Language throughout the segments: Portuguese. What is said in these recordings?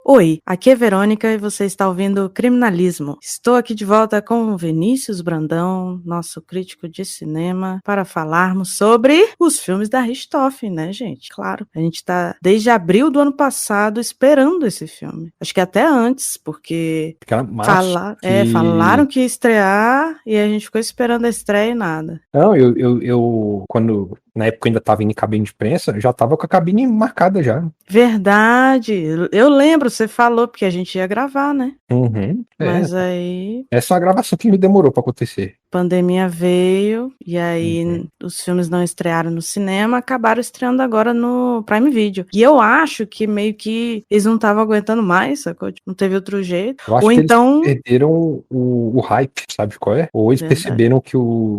Oi, aqui é Verônica e você está ouvindo Criminalismo. Estou aqui de volta com o Vinícius Brandão, nosso crítico de cinema, para falarmos sobre os filmes da Richthofen, né, gente? Claro, a gente está desde abril do ano passado esperando esse filme. Acho que até antes, porque Era março falaram que ia estrear e a gente ficou esperando a estreia e nada. Não, eu quando na época eu ainda estava indo em cabine de imprensa, eu já estava com a cabine marcada já. Verdade, eu lembro, você falou, porque a gente ia gravar, né? Uhum, Mas aí essa é uma gravação que me demorou para acontecer. pandemia veio e aí Uhum. os filmes não estrearam no cinema, acabaram estreando agora no Prime Video. E eu acho que meio que eles não estavam aguentando mais, sacou? Tipo, não teve outro jeito. Eu acho Ou que eles então, perderam o hype, sabe qual é? Ou eles verdade, perceberam que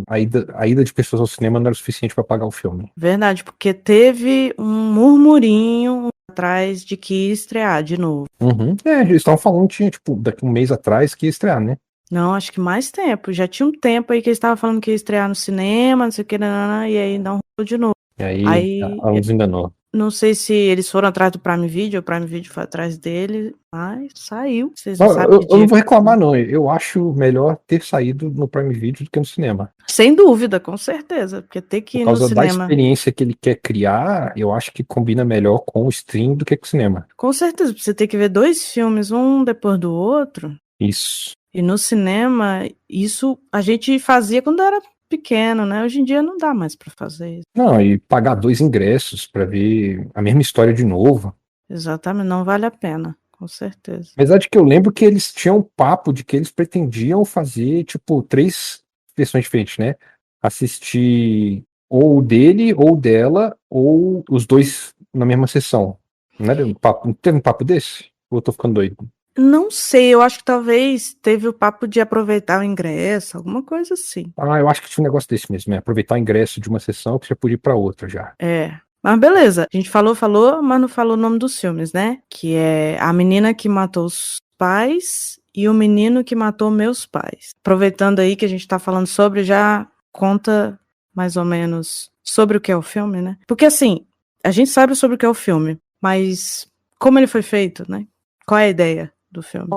a ida de pessoas ao cinema não era o suficiente para pagar o filme. verdade, porque teve um murmurinho atrás de que ia estrear de novo. Uhum. Eles estavam falando que tinha, tipo, daqui um mês atrás que ia estrear, né? Não, acho que mais tempo. Já tinha um tempo aí que eles estavam falando que ia estrear no cinema, não sei o que, nanana, e aí não rolou de novo. E aí Aí ela nos enganou. não sei se eles foram atrás do Prime Video, o Prime Video foi atrás dele, mas saiu. Vocês não Não, sabem que eu não dia. vou reclamar, não. Eu acho melhor ter saído no Prime Video do que no cinema. Sem dúvida, com certeza, porque ter que Por ir no causa da cinema. experiência que ele quer criar, eu acho que combina melhor com o stream do que com o cinema. Com certeza, você ter que ver dois filmes, um depois do outro. Isso. E no cinema, isso a gente fazia quando era pequeno, né? Hoje em dia não dá mais pra fazer isso. Não, e pagar 2 ingressos pra ver a mesma história de novo. Exatamente, não vale a pena, com certeza. Apesar de que eu lembro que eles tinham um papo de que eles pretendiam fazer, tipo, 3 versões diferentes, né? Assistir ou o dele, ou o dela, ou os dois na mesma sessão. Não era um papo, não teve um papo desse? Ou eu tô ficando doido? Não sei, eu acho que talvez teve o papo de aproveitar o ingresso, alguma coisa assim. Ah, eu acho que tinha um negócio desse mesmo, né? Aproveitar o ingresso de uma sessão que você podia ir pra outra já. É. Mas beleza, a gente falou, mas não falou o nome dos filmes, né? Que é A Menina que Matou os Pais e O Menino que Matou Meus Pais. Aproveitando aí que a gente tá falando sobre, já conta mais ou menos sobre o que é o filme, né? Porque assim, a gente sabe sobre o que é o filme, mas como ele foi feito, né? Qual é a ideia do filme?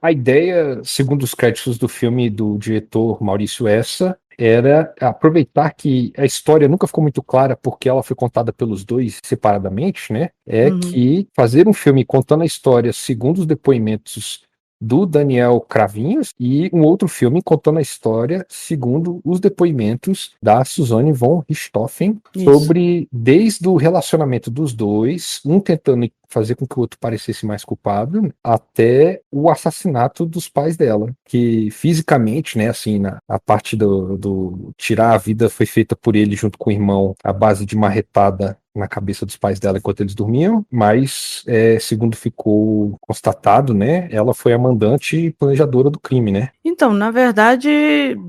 A ideia, segundo os créditos do filme do diretor Maurício Essa, era aproveitar que a história nunca ficou muito clara porque ela foi contada pelos dois separadamente, né? É Uhum. que fazer um filme contando a história segundo os depoimentos do Daniel Cravinhos e um outro filme contando a história segundo os depoimentos da Suzanne von Richthofen Isso. sobre desde o relacionamento dos dois, um tentando fazer com que o outro parecesse mais culpado, até o assassinato dos pais dela, que fisicamente, né, assim, a parte do tirar a vida foi feita por ele junto com o irmão à base de marretada na cabeça dos pais dela enquanto eles dormiam, mas, segundo ficou constatado, né, ela foi a mandante e planejadora do crime, né? Então, na verdade,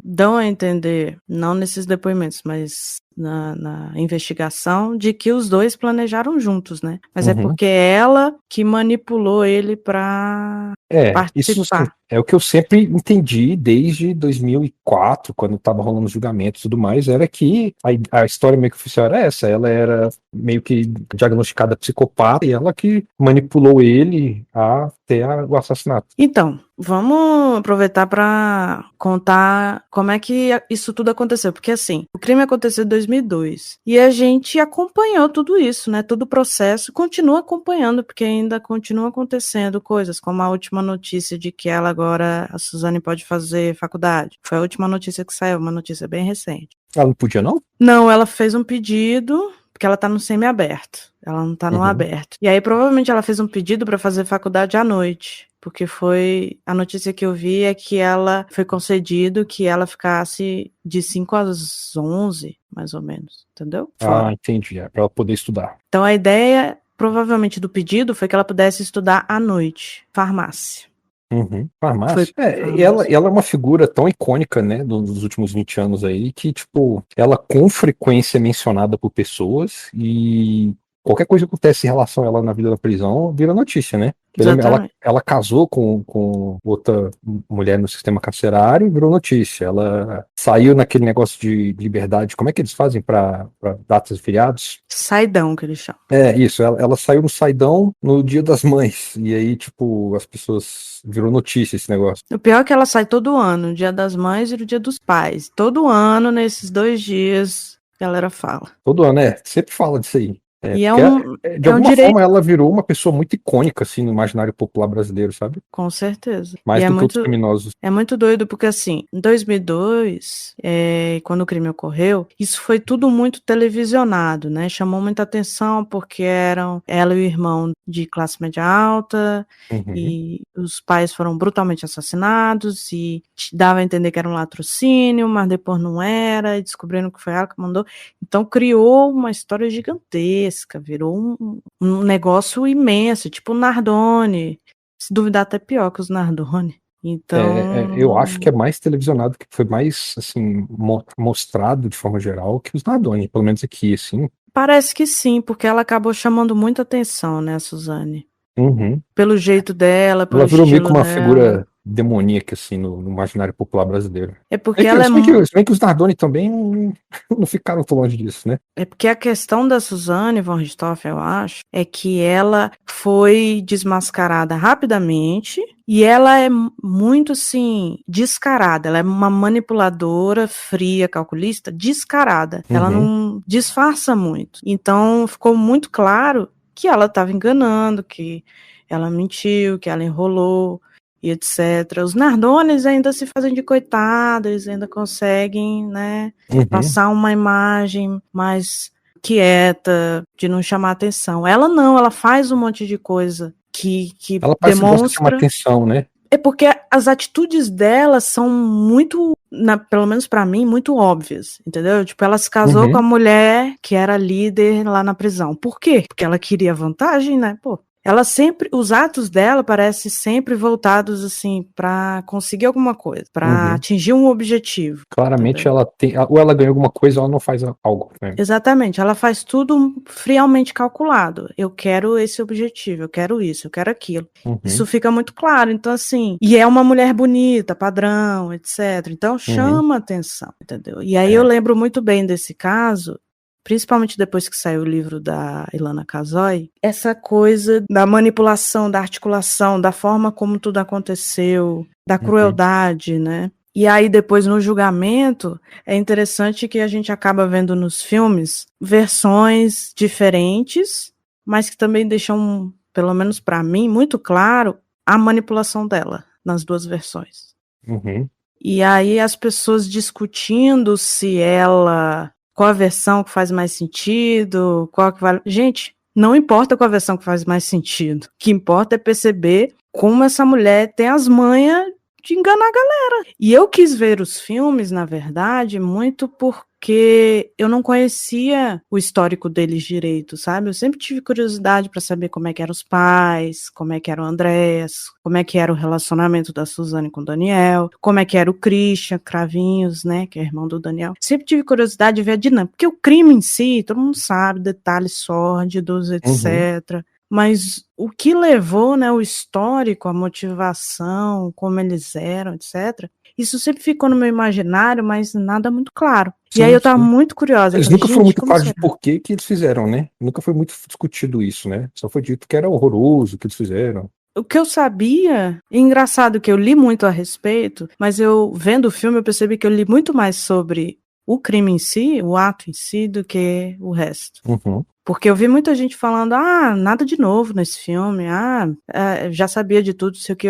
dão a entender, não nesses depoimentos, mas na investigação, de que os dois planejaram juntos, né? Mas é Uhum. porque ela que manipulou ele pra Isso assim, participar. é o que eu sempre entendi desde 2004, quando estava rolando os julgamentos e tudo mais, era que a história meio que oficial era essa, ela era meio que diagnosticada psicopata e ela que manipulou ele até o assassinato. Então, vamos aproveitar para contar como é que isso tudo aconteceu, porque assim, o crime aconteceu em 2002 e a gente acompanhou tudo isso, né? Todo o processo, continua acompanhando, porque ainda continua acontecendo coisas, como a última notícia de que ela agora, a Suzane, pode fazer faculdade. Foi a última notícia que saiu, uma notícia bem recente. Ela não podia, não? Não, ela fez um pedido, porque ela tá no semi-aberto. Ela não tá no Uhum. aberto. E aí, provavelmente, ela fez um pedido para fazer faculdade à noite. Porque foi. A notícia que eu vi é que ela foi concedido que ela ficasse de 5 às 11, mais ou menos. Entendeu? Fora. Entendi. É pra ela poder estudar. Então, a ideia, provavelmente, do pedido foi que ela pudesse estudar à noite. Farmácia. Uhum. Farmácia. Farmácia. Ela é uma figura tão icônica, né, dos últimos 20 anos aí, que, tipo, ela com frequência é mencionada por pessoas e qualquer coisa que acontece em relação a ela na vida da prisão vira notícia, né? Eu lembro, Exatamente. ela casou com outra mulher no sistema carcerário e virou notícia. Ela saiu naquele negócio de liberdade. Como é que eles fazem para datas e feriados? Saidão, que eles chamam. É, isso. Ela saiu no saidão no Dia das Mães. E aí, tipo, as pessoas virou notícia esse negócio. O pior é que ela sai todo ano, no Dia das Mães e no Dia dos Pais. Todo ano, nesses 2 dias, a galera fala. Todo ano, sempre fala disso aí. E Porque de é um alguma direito, forma ela virou uma pessoa muito icônica, assim, no imaginário popular brasileiro, sabe? com certeza. E Mais do que outros criminosos. é muito doido, porque assim, em 2002, quando o crime ocorreu, isso foi tudo muito televisionado, né? Chamou muita atenção porque eram ela e o irmão de classe média alta, Uhum. e os pais foram brutalmente assassinados, e dava a entender que era um latrocínio, mas depois não era, e descobriram que foi ela que mandou. Então criou uma história gigantesca, virou um negócio imenso, tipo o Nardone. Se duvidar, até pior que os Nardone. Eu acho que é Então, mais televisionado, que foi mais, assim, mostrado de forma geral que os Nardoni, pelo menos aqui, assim. parece que sim, porque ela acabou chamando muita atenção, né, a Suzane? Uhum. Pelo jeito dela, Ela pelo virou meio que estilo uma dela. figura demoníaca, assim, no imaginário popular brasileiro. É porque ela Se bem que os Nardoni também não ficaram tão longe disso, né? É porque a questão da Suzane von Richthofen, eu acho, é que ela foi desmascarada rapidamente e ela é muito, assim, descarada. Ela é uma manipuladora fria, calculista, descarada. Ela Uhum. não disfarça muito. Então, ficou muito claro que ela estava enganando, que ela mentiu, que ela enrolou e etc. Os Nardones ainda se fazem de coitados, eles ainda conseguem, né, passar uma imagem mais quieta, de não chamar atenção. Ela não, ela faz um monte de coisa que Ela parece que gosta de chamar demonstra. atenção, né? É porque as atitudes dela são muito, pelo menos pra mim, muito óbvias, entendeu? Tipo, ela se casou com a mulher que era líder lá na prisão. Por quê? Porque ela queria vantagem, né? Pô. Ela sempre, os atos dela parecem sempre voltados assim pra conseguir alguma coisa, pra atingir um objetivo. Claramente Entendeu? ela tem, ou ela ganha alguma coisa ou ela não faz algo, né? Exatamente, ela faz tudo friamente calculado. Eu quero esse objetivo, eu quero isso, eu quero aquilo. Isso fica muito claro. Então, assim, e é uma mulher bonita, padrão, etc. Então, chama atenção, entendeu? E aí eu lembro muito bem desse caso, principalmente depois que saiu o livro da Ilana Kazoy, essa coisa da manipulação, da articulação, da forma como tudo aconteceu, da crueldade, né? E aí, depois, no julgamento, é interessante que a gente acaba vendo nos filmes versões diferentes, mas que também deixam, pelo menos para mim, muito claro a manipulação dela nas duas versões. E aí as pessoas discutindo se qual a versão que faz mais sentido, qual que vale. Gente, não importa qual a versão que faz mais sentido. O que importa é perceber como essa mulher tem as manhas de enganar a galera. E eu quis ver os filmes, na verdade, muito porque eu não conhecia o histórico deles direito, sabe? Eu sempre tive curiosidade para saber como é que eram os pais, como é que era o Andrés, como é que era o relacionamento da Suzane com o Daniel, como é que era o Christian Cravinhos, né, que é irmão do Daniel. Sempre tive curiosidade de ver a dinâmica, porque o crime em si, todo mundo sabe, detalhes sórdidos, etc., mas o que levou, né, o histórico, a motivação, como eles eram, etc., isso sempre ficou no meu imaginário, mas nada muito claro. E aí eu tava muito curiosa. Eles Falei, nunca foram gente, muito como claros de será? por que eles fizeram, né? Nunca foi muito discutido isso, né? Só foi dito que era horroroso o que eles fizeram. O que eu sabia, engraçado que eu li muito a respeito, mas eu vendo o filme eu percebi que eu li muito mais sobre o crime em si, o ato em si, do que o resto. Porque eu vi muita gente falando, nada de novo nesse filme, já sabia de tudo, sei o que,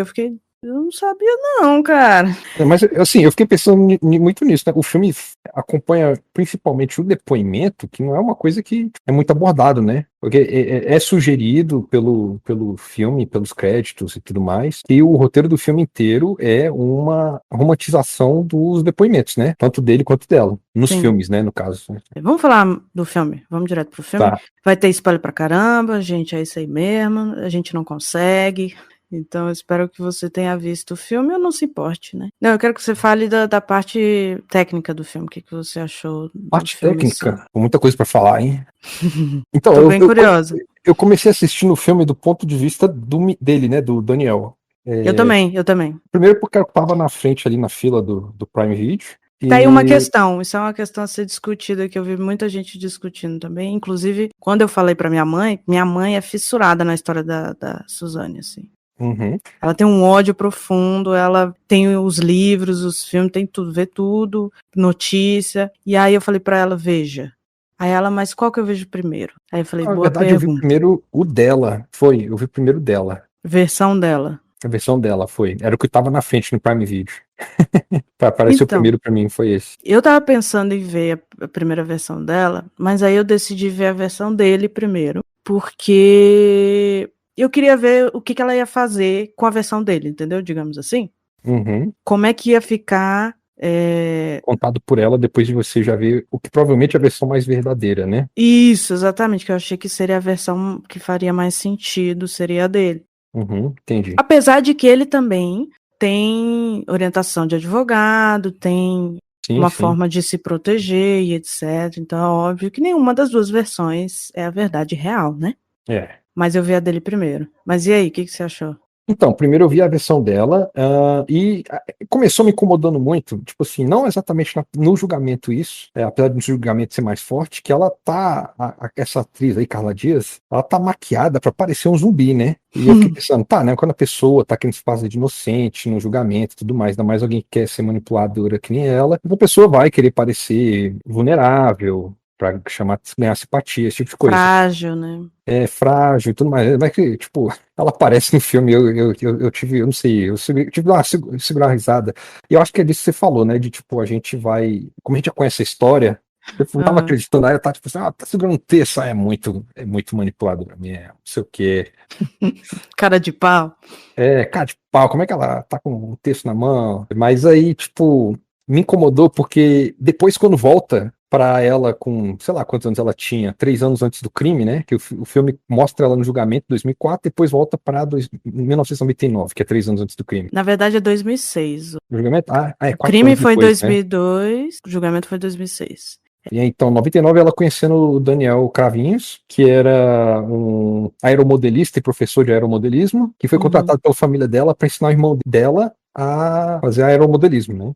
eu não sabia não, cara. Mas, assim, eu fiquei pensando muito nisso, né? O filme acompanha principalmente o depoimento, que não é uma coisa que é muito abordado, né? Porque é sugerido pelo filme, pelos créditos e tudo mais, que o roteiro do filme inteiro é uma romantização dos depoimentos, né? Tanto dele quanto dela. Nos filmes, né? No caso. Vamos falar do filme, vamos direto pro filme. Tá. Vai ter spoiler pra caramba, gente, é isso aí mesmo, a gente não consegue. Então, eu espero que você tenha visto o filme ou não se importe, né? Não, eu quero que você fale da parte técnica do filme. O que você achou do Parte filme em si? técnica, com muita coisa pra falar, hein? Então, Tô bem curiosa. Eu comecei assistindo o filme do ponto de vista dele, né? Do Daniel. Eu também, eu também. Primeiro porque eu tava na frente ali na fila do Prime Video. Tá aí uma questão, isso é uma questão a ser discutida, que eu vi muita gente discutindo também. Inclusive, quando eu falei pra minha mãe é fissurada na história da Suzane, assim. Uhum. Ela tem um ódio profundo, ela tem os livros, os filmes, tem tudo, vê tudo, notícia. E aí eu falei pra ela, veja. Aí ela, mas qual que eu vejo primeiro? Aí eu falei, Na boa verdade, eu vi pergunta. primeiro o dela. Eu vi primeiro dela. Versão dela. A versão dela foi. Era o que tava na frente no Prime Video. Apareceu Então, primeiro pra mim, foi esse. eu tava pensando em ver a primeira versão dela, mas aí eu decidi ver a versão dele primeiro, porque eu queria ver o que ela ia fazer com a versão dele, entendeu? Digamos assim. Uhum. Como é que ia ficar. Contado por ela depois de você já ver o que provavelmente é a versão mais verdadeira, né? Isso, exatamente, que eu achei que seria a versão que faria mais sentido, seria a dele. Uhum, entendi. Apesar de que ele também tem orientação de advogado, tem Sim, uma sim. forma de se proteger e etc. Então é óbvio que nenhuma das duas versões é a verdade real, né? É. Mas eu vi a dele primeiro. Mas e aí, o que você achou? Então, primeiro eu vi a versão dela e começou me incomodando muito, tipo assim, não exatamente no julgamento isso, apesar do julgamento ser mais forte, que ela tá, essa atriz aí, Carla Dias, ela tá maquiada pra parecer um zumbi, né? E eu fiquei pensando, tá, né, quando a pessoa tá querendo se fazer de inocente no julgamento e tudo mais, ainda mais alguém que quer ser manipuladora que nem ela, a pessoa vai querer parecer vulnerável, pra ganhar simpatia, esse tipo de coisa. Frágil, né? É frágil e tudo mais. Mas que, tipo, ela aparece no filme, eu tive, eu não sei, tive uma segurar a risada. E eu acho que é disso que você falou, né? De tipo, a gente vai. Como a gente já conhece a história, eu não tava Uhum. acreditando, aí eu tava tipo assim, tá segurando um texto, é muito manipulador pra mim, não sei o quê. Cara de pau. Cara de pau, como é que ela tá com um texto na mão? Mas aí, tipo, me incomodou porque depois, quando volta pra ela com, sei lá quantos anos ela tinha, 3 anos antes do crime, né? Que o filme mostra ela no julgamento, 2004, depois volta pra 1999, que é 3 anos antes do crime. Na verdade é 2006. O julgamento? É O 4 anos crime foi em depois, né? 2002, o julgamento foi em 2006. E aí, então, 99, ela conhecendo o Daniel Cravinhos, que era um aeromodelista e professor de aeromodelismo, que foi Uhum. contratado pela família dela para ensinar o irmão dela a fazer aeromodelismo, né?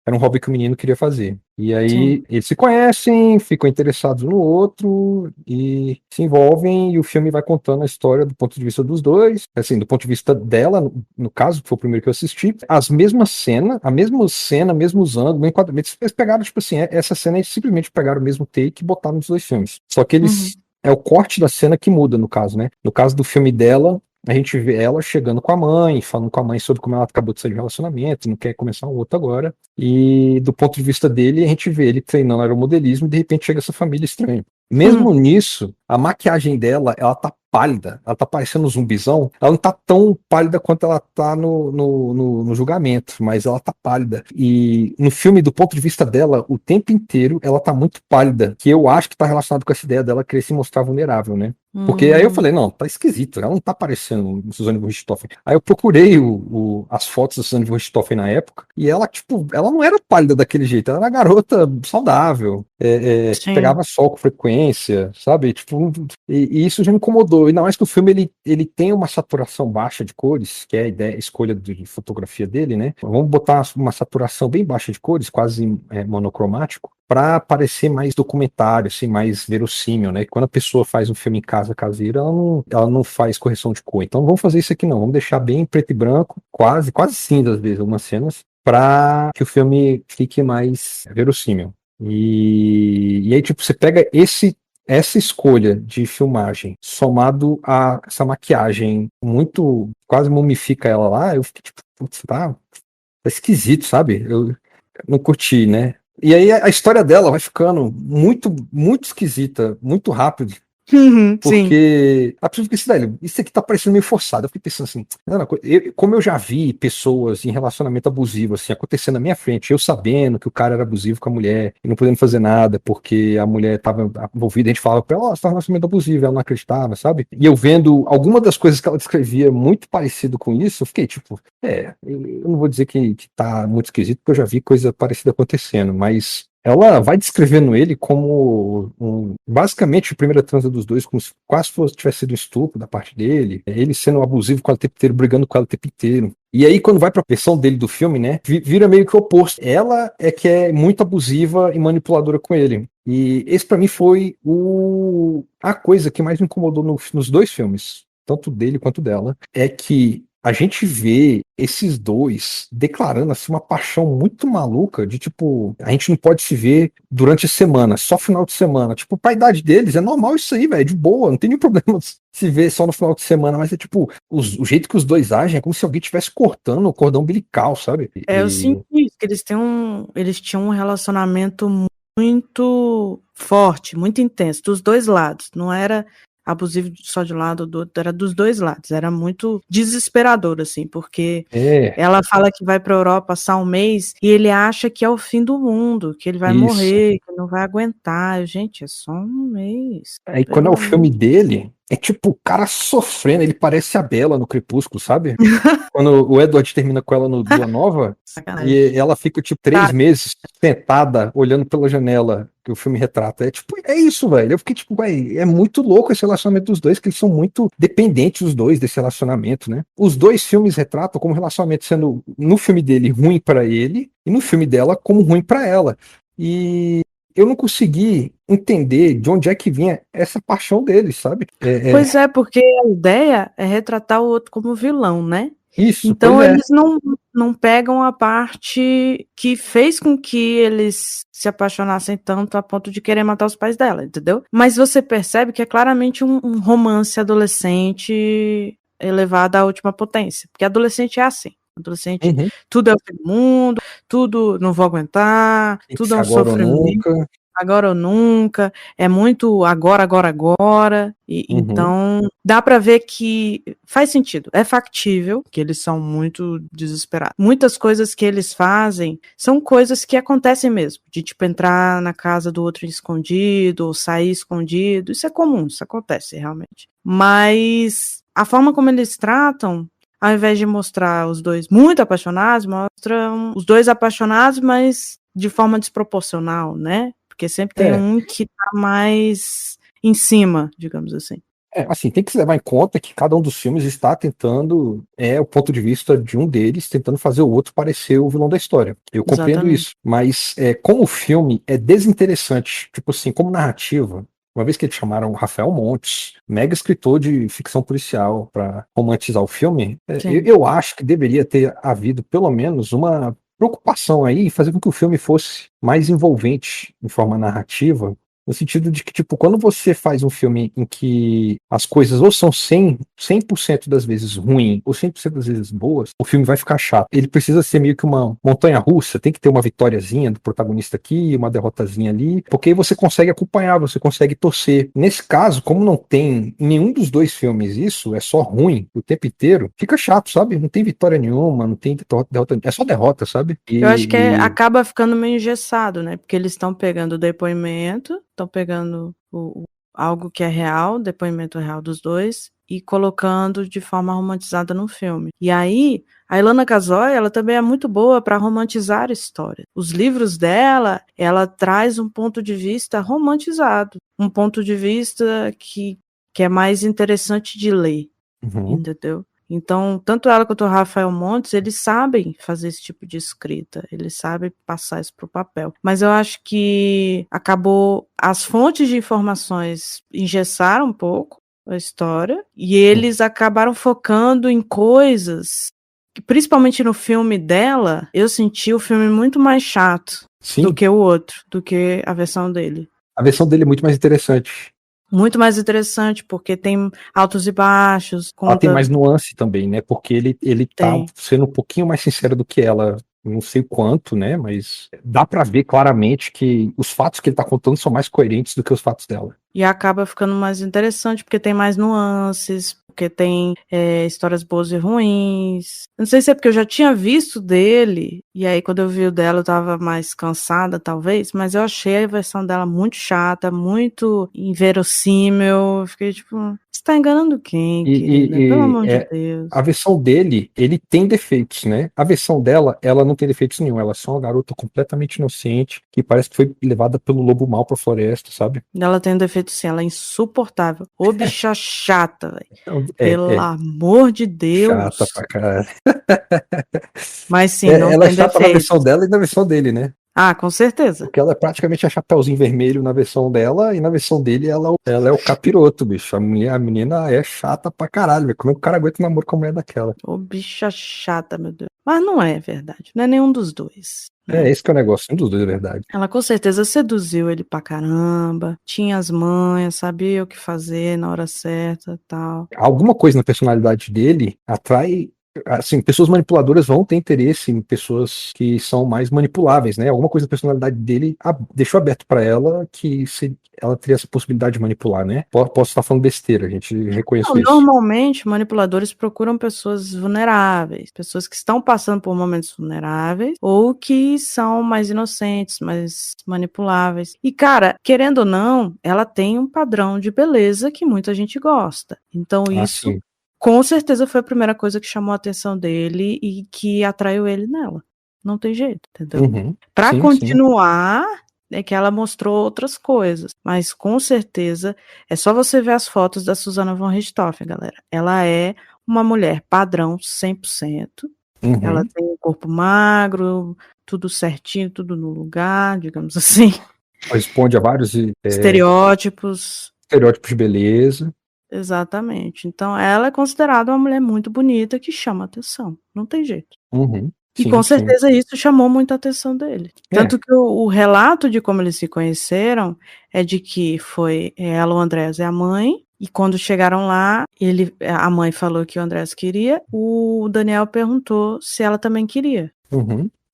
Era um hobby que o menino queria fazer. E Sim. aí eles se conhecem, ficam interessados um no outro e se envolvem, e o filme vai contando a história do ponto de vista dos dois, assim, do ponto de vista dela, no caso, que foi o primeiro que eu assisti, as mesmas cenas, a mesma cena, mesmos ângulos, enquadramentos, eles pegaram, tipo assim, essa cena eles simplesmente pegaram o mesmo take e botaram nos dois filmes. Só que Uhum. eles, é o corte da cena que muda, no caso, né? No caso do filme dela, a gente vê ela chegando com a mãe, falando com a mãe sobre como ela acabou de sair de um relacionamento, não quer começar um outro agora. E do ponto de vista dele, a gente vê ele treinando aeromodelismo e de repente chega essa família estranha. Mesmo nisso, a maquiagem dela, ela tá pálida, ela tá parecendo um zumbizão. Ela não tá tão pálida quanto ela tá no julgamento, mas ela tá pálida. E no filme, do ponto de vista dela, o tempo inteiro ela tá muito pálida, que eu acho que tá relacionado com essa ideia dela querer se mostrar vulnerável, né? Porque aí eu falei, não, tá esquisito, ela não tá parecendo Suzane von Richthofen. Aí eu procurei as fotos da Suzane von Richthofen na época, e ela, tipo, ela não era pálida daquele jeito, ela era uma garota saudável, que Sim. pegava sol com frequência, sabe? Tipo, e isso já me incomodou. Ainda mais que o filme ele tem uma saturação baixa de cores, que é a ideia, a escolha de fotografia dele, né? Vamos botar uma saturação bem baixa de cores, quase monocromático, para parecer mais documentário, assim, mais verossímil, né? Quando a pessoa faz um filme em casa caseira, ela não faz correção de cor. Então vamos fazer isso aqui não, vamos deixar bem preto e branco, quase cinza às vezes, algumas cenas, para que o filme fique mais verossímil. E aí, tipo, você pega essa escolha de filmagem somado a essa maquiagem muito, quase mumifica ela lá, eu fiquei tipo, putz, tá esquisito, sabe? Eu não curti, né? E aí a história dela vai ficando muito, muito esquisita, muito rápido. Sim. Porque a pessoa fica assim, velho, isso aqui tá parecendo meio forçado. Eu fiquei pensando assim, não, como eu já vi pessoas em relacionamento abusivo, assim, acontecendo na minha frente, eu sabendo que o cara era abusivo com a mulher e não podendo fazer nada porque a mulher tava envolvida, a gente falava pra ela, você tá em relacionamento abusivo, ela não acreditava, sabe? E eu vendo alguma das coisas que ela descrevia muito parecido com isso, eu fiquei tipo, eu não vou dizer que tá muito esquisito, porque eu já vi coisa parecida acontecendo, mas ela vai descrevendo ele como basicamente a primeira transa dos dois, como se quase tivesse sido um estupro da parte dele, ele sendo abusivo com ela o tempo inteiro, brigando com ela o tempo inteiro. E aí, quando vai pra versão dele do filme, né, vira meio que o oposto. Ela é que é muito abusiva e manipuladora com ele. E esse pra mim foi a coisa que mais me incomodou nos dois filmes, tanto dele quanto dela, é que a gente vê esses dois declarando assim uma paixão muito maluca de tipo, a gente não pode se ver durante a semana, só final de semana. Tipo, pra idade deles é normal isso aí, velho, de boa, não tem nenhum problema se ver só no final de semana, mas é tipo, o jeito que os dois agem é como se alguém estivesse cortando o cordão umbilical, sabe? Eu senti isso, que eles tinham um relacionamento muito forte, muito intenso, dos dois lados. Não era abusivo só de um lado, do outro, era dos dois lados. Era muito desesperador, assim, porque ela fala que vai pra Europa passar um mês e ele acha que é o fim do mundo, que ele vai morrer, que não vai aguentar. Gente, é só um mês. Aí quando é o filme dele, é tipo o cara sofrendo, ele parece a Bella no Crepúsculo, sabe? Quando o Edward termina com ela no Lua Nova, e ela fica tipo 3 meses sentada, olhando pela janela que o filme retrata. É tipo, é isso, velho. Eu fiquei tipo, velho, é muito louco esse relacionamento dos dois, que eles são muito dependentes os dois desse relacionamento, né? Os dois filmes retratam como o relacionamento sendo, no filme dele, ruim pra ele, e no filme dela, como ruim pra ela. E eu não consegui entender de onde é que vinha essa paixão deles, sabe? Pois é, porque a ideia é retratar o outro como vilão, né? Isso, então eles não pegam a parte que fez com que eles se apaixonassem tanto a ponto de querer matar os pais dela, entendeu? Mas você percebe que é claramente um romance adolescente elevado à última potência, porque adolescente é assim. Adolescente, tudo é o fim do mundo, tudo não vou aguentar, tudo é um sofrimento. Agora ou nunca, é muito agora. Então, dá pra ver que faz sentido, é factível que eles são muito desesperados. Muitas coisas que eles fazem são coisas que acontecem mesmo, de tipo entrar na casa do outro escondido, ou sair escondido, isso é comum, isso acontece realmente. Mas a forma como eles tratam, ao invés de mostrar os dois muito apaixonados, mostram os dois apaixonados, mas de forma desproporcional, né? Porque sempre tem um que tá mais em cima, digamos assim. Assim, tem que se levar em conta que cada um dos filmes está tentando, o ponto de vista de um deles, tentando fazer o outro parecer o vilão da história. Eu compreendo isso. Mas como o filme é desinteressante, tipo assim, como narrativa, uma vez que eles chamaram o Rafael Montes, mega escritor de ficção policial, para romantizar o filme, eu acho que deveria ter havido pelo menos uma preocupação aí em fazer com que o filme fosse mais envolvente em forma narrativa, no sentido de que, tipo, quando você faz um filme em que as coisas ou são 100% das vezes ruins ou 100% das vezes boas, o filme vai ficar chato. Ele precisa ser meio que uma montanha-russa, tem que ter uma vitóriazinha do protagonista aqui, uma derrotazinha ali, porque aí você consegue acompanhar, você consegue torcer. Nesse caso, como não tem em nenhum dos dois filmes isso, é só ruim o tempo inteiro, fica chato, sabe? Não tem vitória nenhuma, não tem derrota, é só derrota, sabe? Eu acho que acaba ficando meio engessado, né? Porque eles estão pegando o depoimento, estão pegando algo que é real, depoimento real dos dois, e colocando de forma romantizada no filme. E aí, a Ilana Kazoy, ela também é muito boa para romantizar a história. Os livros dela, ela traz um ponto de vista romantizado, um ponto de vista que é mais interessante de ler, entendeu? Então, tanto ela quanto o Rafael Montes, eles sabem fazer esse tipo de escrita, eles sabem passar isso para o papel. Mas eu acho que as fontes de informações engessaram um pouco a história, e eles acabaram focando em coisas que, principalmente no filme dela, eu senti o filme muito mais chato do que o outro, do que a versão dele. A versão dele é muito mais interessante. Muito mais interessante, porque tem altos e baixos. Ela tem mais nuance também, né? Porque ele tá sendo um pouquinho mais sincero do que ela. Não sei o quanto, né? Mas dá pra ver claramente que os fatos que ele tá contando são mais coerentes do que os fatos dela. E acaba ficando mais interessante, porque tem mais nuances. porque tem histórias boas e ruins. Não sei se é porque eu já tinha visto dele, e aí quando eu vi o dela eu tava mais cansada, talvez, mas eu achei a versão dela muito chata, muito inverossímil. Eu fiquei tipo, você tá enganando quem, querida? Pelo amor de Deus. A versão dele, ele tem defeitos, né? A versão dela, ela não tem defeitos nenhum. Ela é só uma garota completamente inocente que parece que foi levada pelo lobo mau pra floresta, sabe? Ela tem um defeito sim, ela é insuportável. Ô bicha chata, velho. Então, Pelo amor de chata Deus. pra caralho. Mas sim, não Ela é tem chata na defeitos. versão dela e na versão dele, né? Ah, com certeza. Porque ela é praticamente a Chapeuzinho Vermelho na versão dela, e na versão dele ela é o capiroto, bicho. A menina é chata pra caralho, velho. Como é que o cara aguenta um namoro com uma mulher daquela? Ô bicha chata, meu Deus. Mas não é verdade, não é nenhum dos dois. Né? Esse que é o negócio, um dos dois é verdade. Ela com certeza seduziu ele pra caramba, tinha as manhas, sabia o que fazer na hora certa e tal. Alguma coisa na personalidade dele atrai. Assim, pessoas manipuladoras vão ter interesse em pessoas que são mais manipuláveis, né? Alguma coisa da personalidade dele deixou aberto pra ela que ela teria essa possibilidade de manipular, né? Posso estar falando besteira, a gente reconheço Não, isso. normalmente, manipuladores procuram pessoas vulneráveis, pessoas que estão passando por momentos vulneráveis ou que são mais inocentes, mais manipuláveis. E, cara, querendo ou não, ela tem um padrão de beleza que muita gente gosta. Então, isso, Assim, com certeza, foi a primeira coisa que chamou a atenção dele e que atraiu ele nela. Não tem jeito, entendeu? Pra sim, sim. continuar, é que ela mostrou outras coisas, mas com certeza é só você ver as fotos da Susana von Richthofen, galera. Ela é uma mulher padrão 100%. Ela tem um corpo magro, tudo certinho, tudo no lugar, digamos assim. Responde a vários Estereótipos. estereótipos de beleza. Exatamente. Então ela é considerada uma mulher muito bonita que chama atenção. Não tem jeito. E com Sim, sim. certeza isso chamou muita atenção dele. Tanto que o relato de como eles se conheceram é de que foi ela, o Andrés e a mãe, e quando chegaram lá, a mãe falou que o Andrés queria, o Daniel perguntou se ela também queria.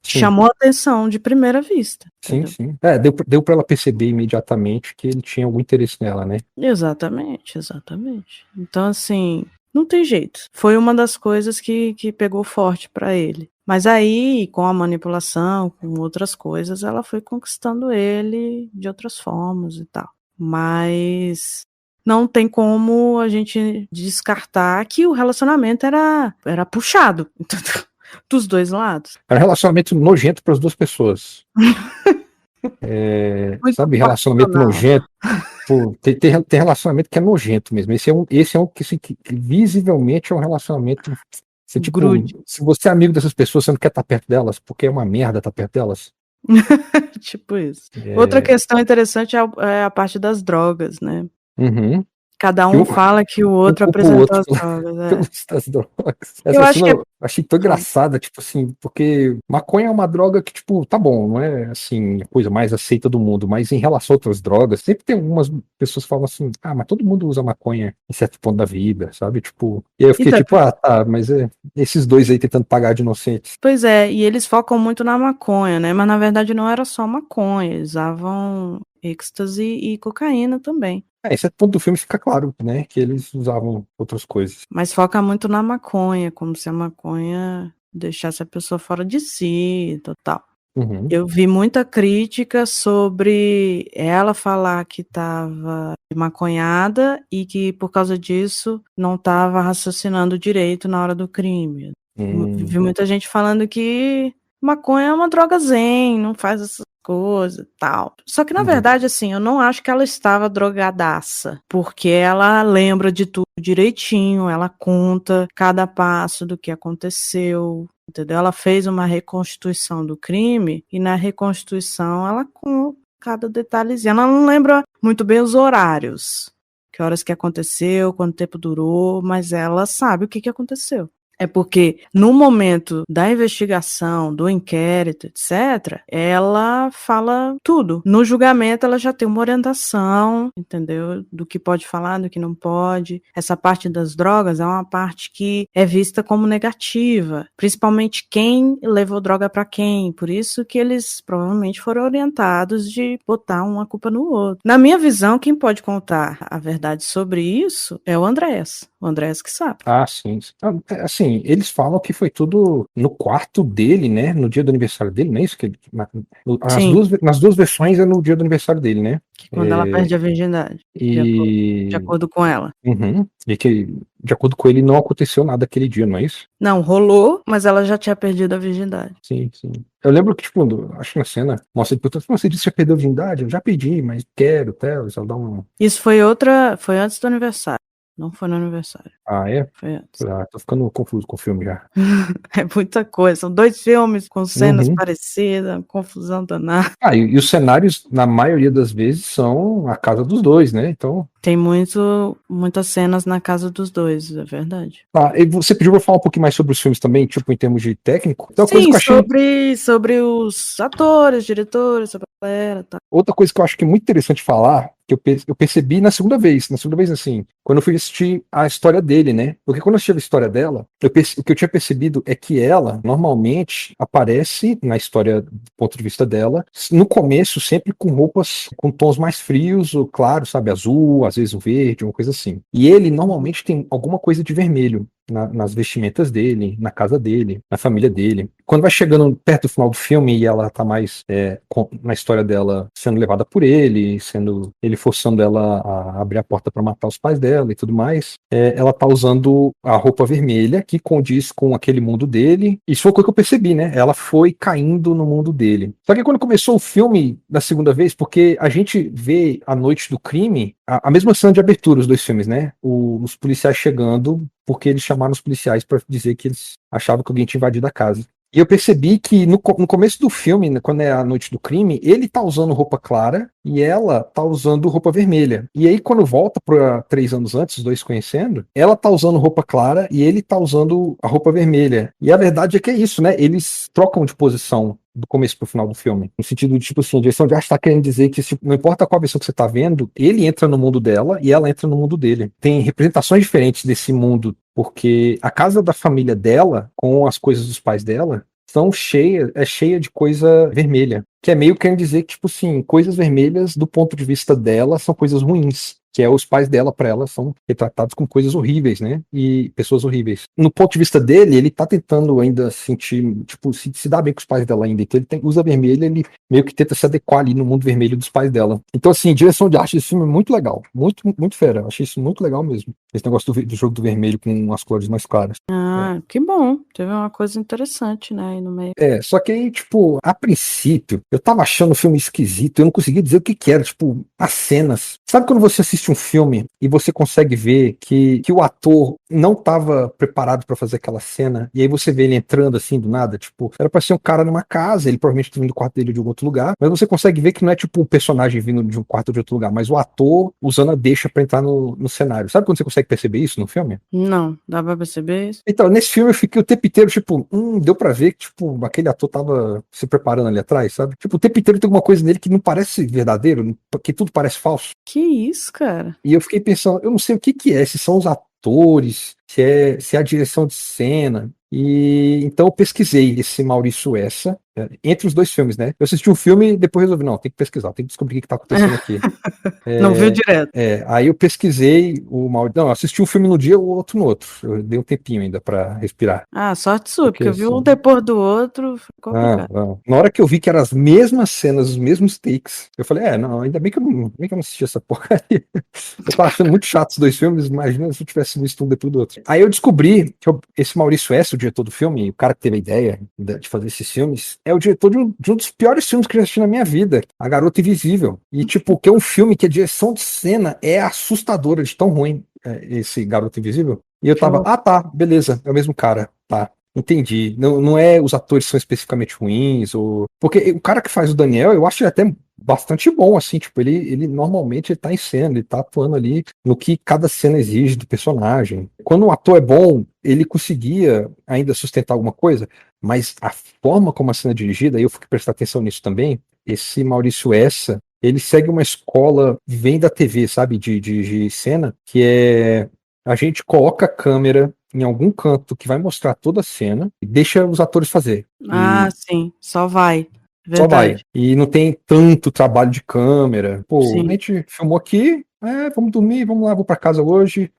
Sim. Chamou a atenção de primeira vista. Sim, Entendeu? sim. Deu pra ela perceber imediatamente que ele tinha algum interesse nela, né? Exatamente, exatamente. Então, assim, não tem jeito. Foi uma das coisas que pegou forte pra ele. Mas aí, com a manipulação, com outras coisas, ela foi conquistando ele de outras formas e tal. Mas não tem como a gente descartar que o relacionamento era puxado, entendeu? Dos dois lados. Era um relacionamento nojento para as duas pessoas. Muito Sabe, relacionamento passional. nojento. Pô, tem relacionamento que é nojento mesmo. Esse é um que, assim, que visivelmente é um relacionamento. Você, tipo, Grude. se você é amigo dessas pessoas, você não quer estar perto delas, porque é uma merda estar perto delas. Tipo isso. Outra questão interessante é a parte das drogas, né? Cada Que um fala que o um outro culpa o apresentou outro as drogas. pelas das drogas. Eu Essa acho cena que eu achei tão engraçada, tipo assim, porque maconha é uma droga que, tipo, tá bom, não é assim, a coisa mais aceita do mundo, mas em relação a outras drogas, sempre tem algumas pessoas que falam assim, mas todo mundo usa maconha em certo ponto da vida, sabe? Tipo, e aí eu fiquei então, tipo, tá, mas esses dois aí tentando pagar de inocentes. pois é, e eles focam muito na maconha, né? Mas na verdade não era só maconha, eles usavam êxtase e cocaína também. Em certo ponto do filme fica claro, né, que eles usavam outras coisas. Mas foca muito na maconha, como se a maconha deixasse a pessoa fora de si, e total. Eu vi muita crítica sobre ela falar que estava maconhada e que por causa disso não estava raciocinando direito na hora do crime. Vi muita gente falando que maconha é uma droga zen, não faz essas coisas e tal. Só que na verdade, assim, eu não acho que ela estava drogadaça, porque ela lembra de tudo direitinho, ela conta cada passo do que aconteceu. Entendeu? Ela fez uma reconstituição do crime e na reconstituição ela com cada detalhezinho. Ela não lembra muito bem os horários, que horas que aconteceu, quanto tempo durou, mas ela sabe o que aconteceu. É porque no momento da investigação, do inquérito, etc., ela fala tudo. No julgamento ela já tem uma orientação, entendeu? Do que pode falar, do que não pode. Essa parte das drogas é uma parte que é vista como negativa, principalmente quem levou droga para quem. Por isso que eles provavelmente foram orientados de botar uma culpa no outro. Na minha visão, quem pode contar a verdade sobre isso é o Andrés. O Andrés que sabe. Ah, sim. Assim, eles falam que foi tudo no quarto dele, né? No dia do aniversário dele, não é isso? Sim, Nas duas versões é no dia do aniversário dele, né? que quando ela perde a virgindade, de E. acordo com ela. Uhum, e que, de acordo com ele, não aconteceu nada aquele dia, não é isso? Não, rolou, mas ela já tinha perdido a virgindade. Sim, sim. Eu lembro que, tipo, acho que na cena, mostra ele perguntando, você disse que já perdeu a virgindade? Eu já pedi, mas quero, tal. Ela dá um. Isso foi antes do aniversário. Não foi no aniversário. Ah, é? Foi antes. Ah, tô ficando confuso com o filme já. É muita coisa. São 2 filmes com cenas Uhum. parecidas, confusão danada. Ah, e os cenários, na maioria das vezes, são a casa dos dois, né? Então. Tem muitas cenas na casa dos dois, é verdade. Ah, e você pediu pra falar um pouquinho mais sobre os filmes também, tipo, em termos de técnico. Então, uma coisa Sim, que eu achei. sobre os atores, diretores, sobre a galera, tá. Outra coisa que eu acho que é muito interessante falar, que eu percebi na segunda vez assim, quando eu fui assistir a história dele, né? Porque quando eu assisti a história dela, o que eu tinha percebido é que ela, normalmente, aparece na história do ponto de vista dela, no começo, sempre com roupas com tons mais frios, ou claro, sabe, azul, às vezes um verde, uma coisa assim. E ele, normalmente, tem alguma coisa de vermelho. Nas vestimentas dele, na casa dele, na família dele. Quando vai chegando perto do final do filme e ela tá mais na história dela sendo levada por ele, sendo ele forçando ela a abrir a porta para matar os pais dela e tudo mais, ela tá usando a roupa vermelha que condiz com aquele mundo dele. Isso foi o que eu percebi, né? Ela foi caindo no mundo dele. Só que quando começou o filme da segunda vez, porque a gente vê a noite do crime, a mesma cena de abertura, os dois filmes, né? Os policiais chegando porque eles chamaram os policiais para dizer que eles achavam que alguém tinha invadido a casa. E eu percebi que no começo do filme, né, quando é a noite do crime, ele tá usando roupa clara e ela tá usando roupa vermelha. E aí, quando volta para 3 anos antes, os dois se conhecendo, ela tá usando roupa clara e ele tá usando a roupa vermelha. E a verdade é que é isso, né? Eles trocam de posição do começo pro final do filme. No sentido de, tipo assim, a direção de arte tá querendo dizer que, tipo, não importa qual versão que você tá vendo, ele entra no mundo dela e ela entra no mundo dele. Tem representações diferentes desse mundo, porque a casa da família dela, com as coisas dos pais dela, é cheia de coisa vermelha. Que é meio querendo dizer que, tipo assim, coisas vermelhas, do ponto de vista dela, são coisas ruins. Que é os pais dela, para ela, são retratados como coisas horríveis, né? E pessoas horríveis. No ponto de vista dele, ele tá tentando ainda sentir, tipo, se dar bem com os pais dela ainda. Então ele usa vermelho, ele meio que tenta se adequar ali no mundo vermelho dos pais dela. Então, assim, direção de arte desse filme é muito legal. Muito, muito fera. Eu achei isso muito legal mesmo. Esse negócio do jogo do vermelho com as cores mais claras. Ah, que bom. Teve uma coisa interessante, né, aí no meio. Só que aí, tipo, a princípio, eu tava achando o filme esquisito, eu não conseguia dizer o que que era, tipo, as cenas. Sabe quando você assiste um filme e você consegue ver que o ator não tava preparado pra fazer aquela cena, e aí você vê ele entrando assim do nada, tipo, era pra ser um cara numa casa, ele provavelmente tá vindo do quarto dele de algum outro lugar, mas você consegue ver que não é tipo um personagem vindo de um quarto de outro lugar, mas o ator usando a deixa pra entrar no cenário. Sabe quando você consegue perceber isso no filme? Não, dá pra perceber isso? Então, nesse filme eu fiquei o tempo inteiro, tipo, deu pra ver que, tipo, aquele ator tava se preparando ali atrás, sabe? Tipo, o tempo inteiro tem alguma coisa nele que não parece verdadeiro, que tudo parece falso. Que isso, cara? E eu fiquei pensando, eu não sei o que que é, se são os atores, se é a direção de cena. E então eu pesquisei esse Maurício Essa, entre os dois filmes, né? Eu assisti um filme e depois resolvi, não, tem que pesquisar, tem que descobrir o que tá acontecendo aqui. Não viu direto. Aí eu pesquisei o Maurício. Não, eu assisti um filme no dia, o outro no outro. Eu dei um tempinho ainda pra respirar. Ah, sorte sua, Porque porque viu um assim. depois do outro, foi Não, complicado. não. Na hora que eu vi que eram as mesmas cenas, os mesmos takes, eu falei, não, ainda bem que eu não assisti essa porcaria. Eu tava achando muito chato os dois filmes, imagina se eu tivesse visto um depois do outro. Aí eu descobri que esse Maurício Essa, o diretor do filme, o cara que teve a ideia de fazer esses filmes, é o diretor de um dos piores filmes que eu já assisti na minha vida, A Garota Invisível. E, tipo, que é um filme que a direção de cena é assustadora de tão ruim, esse Garota Invisível. E eu tava, tá, beleza, é o mesmo cara, tá. Entendi. Não, não é os atores são especificamente ruins, ou. Porque o cara que faz o Daniel, eu acho ele até bastante bom, assim, tipo, ele normalmente ele tá em cena, ele tá atuando ali no que cada cena exige do personagem. Quando um ator é bom, ele conseguia ainda sustentar alguma coisa, mas a forma como a cena é dirigida, aí eu fui prestar atenção nisso também, esse Maurício Essa, ele segue uma escola, vem da TV, sabe, de cena, que é a gente coloca a câmera em algum canto que vai mostrar toda a cena e deixa os atores fazer. Ah, E sim, só vai. só vai. Verdade. E não tem tanto trabalho de câmera. Pô, a Sim. gente filmou aqui, Vamos dormir, vamos lá, vou pra casa hoje,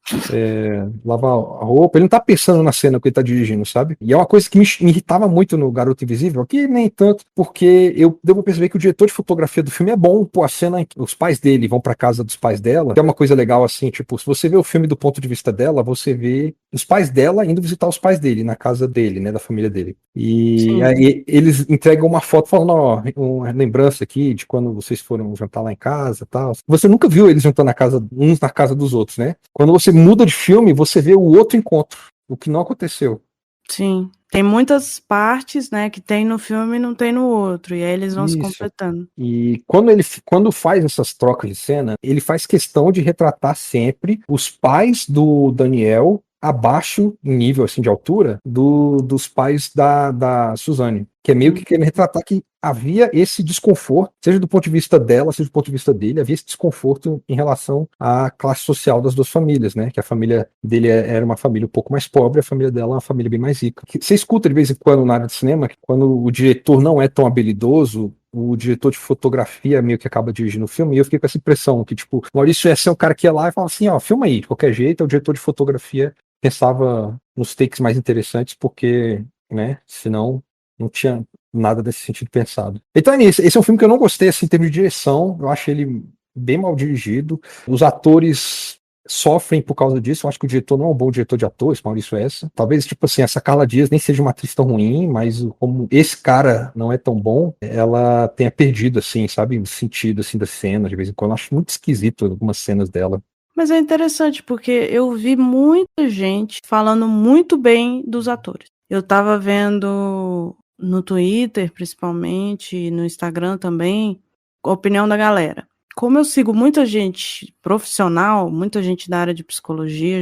lavar a roupa. Ele não tá pensando na cena que ele tá dirigindo, sabe? E é uma coisa que me irritava muito no Garoto Invisível, que nem tanto, porque eu devo perceber que o diretor de fotografia do filme é bom, pô, a cena em que os pais dele vão pra casa dos pais dela, que é uma coisa legal assim, tipo, se você vê o filme do ponto de vista dela, você vê os pais dela indo visitar os pais dele, na casa dele, né, da família dele. E Sim, aí eles entregam uma foto falando, ó, uma lembrança aqui de quando vocês foram jantar lá em casa e tal. Você nunca viu eles jantando na casa, uns na casa dos outros, né? Quando você muda de filme, você vê o outro encontro, o que não aconteceu. sim. Tem muitas partes, né, que tem no filme e não tem no outro, e aí eles vão se Isso. completando. E quando faz essas trocas de cena, ele faz questão de retratar sempre os pais do Daniel abaixo, em nível assim de altura, dos pais da Suzane. Que é meio que querendo retratar que havia esse desconforto, seja do ponto de vista dela, seja do ponto de vista dele, havia esse desconforto em relação à classe social das duas famílias, né? Que a família dele era uma família um pouco mais pobre, a família dela é uma família bem mais rica. Você escuta de vez em quando na área de cinema que quando o diretor não é tão habilidoso, o diretor de fotografia meio que acaba dirigindo o filme, e eu fiquei com essa impressão que, tipo, Maurício Essa é o cara que ia lá e fala assim, ó, filma aí, de qualquer jeito, é o diretor de fotografia pensava nos takes mais interessantes, porque, né, senão não tinha nada desse sentido pensado. Então, esse é um filme que eu não gostei, assim, em termos de direção, eu acho ele bem mal dirigido, os atores sofrem por causa disso, eu acho que o diretor não é um bom diretor de atores, Maurício Essa. Talvez, tipo assim, essa Carla Dias nem seja uma atriz tão ruim, mas como esse cara não é tão bom, ela tenha perdido, assim, sabe, o sentido, assim, da cena, de vez em quando. Eu acho muito esquisito algumas cenas dela. Mas é interessante porque eu vi muita gente falando muito bem dos atores. Eu tava vendo no Twitter, principalmente, e no Instagram também, a opinião da galera. Como eu sigo muita gente profissional, muita gente da área de psicologia,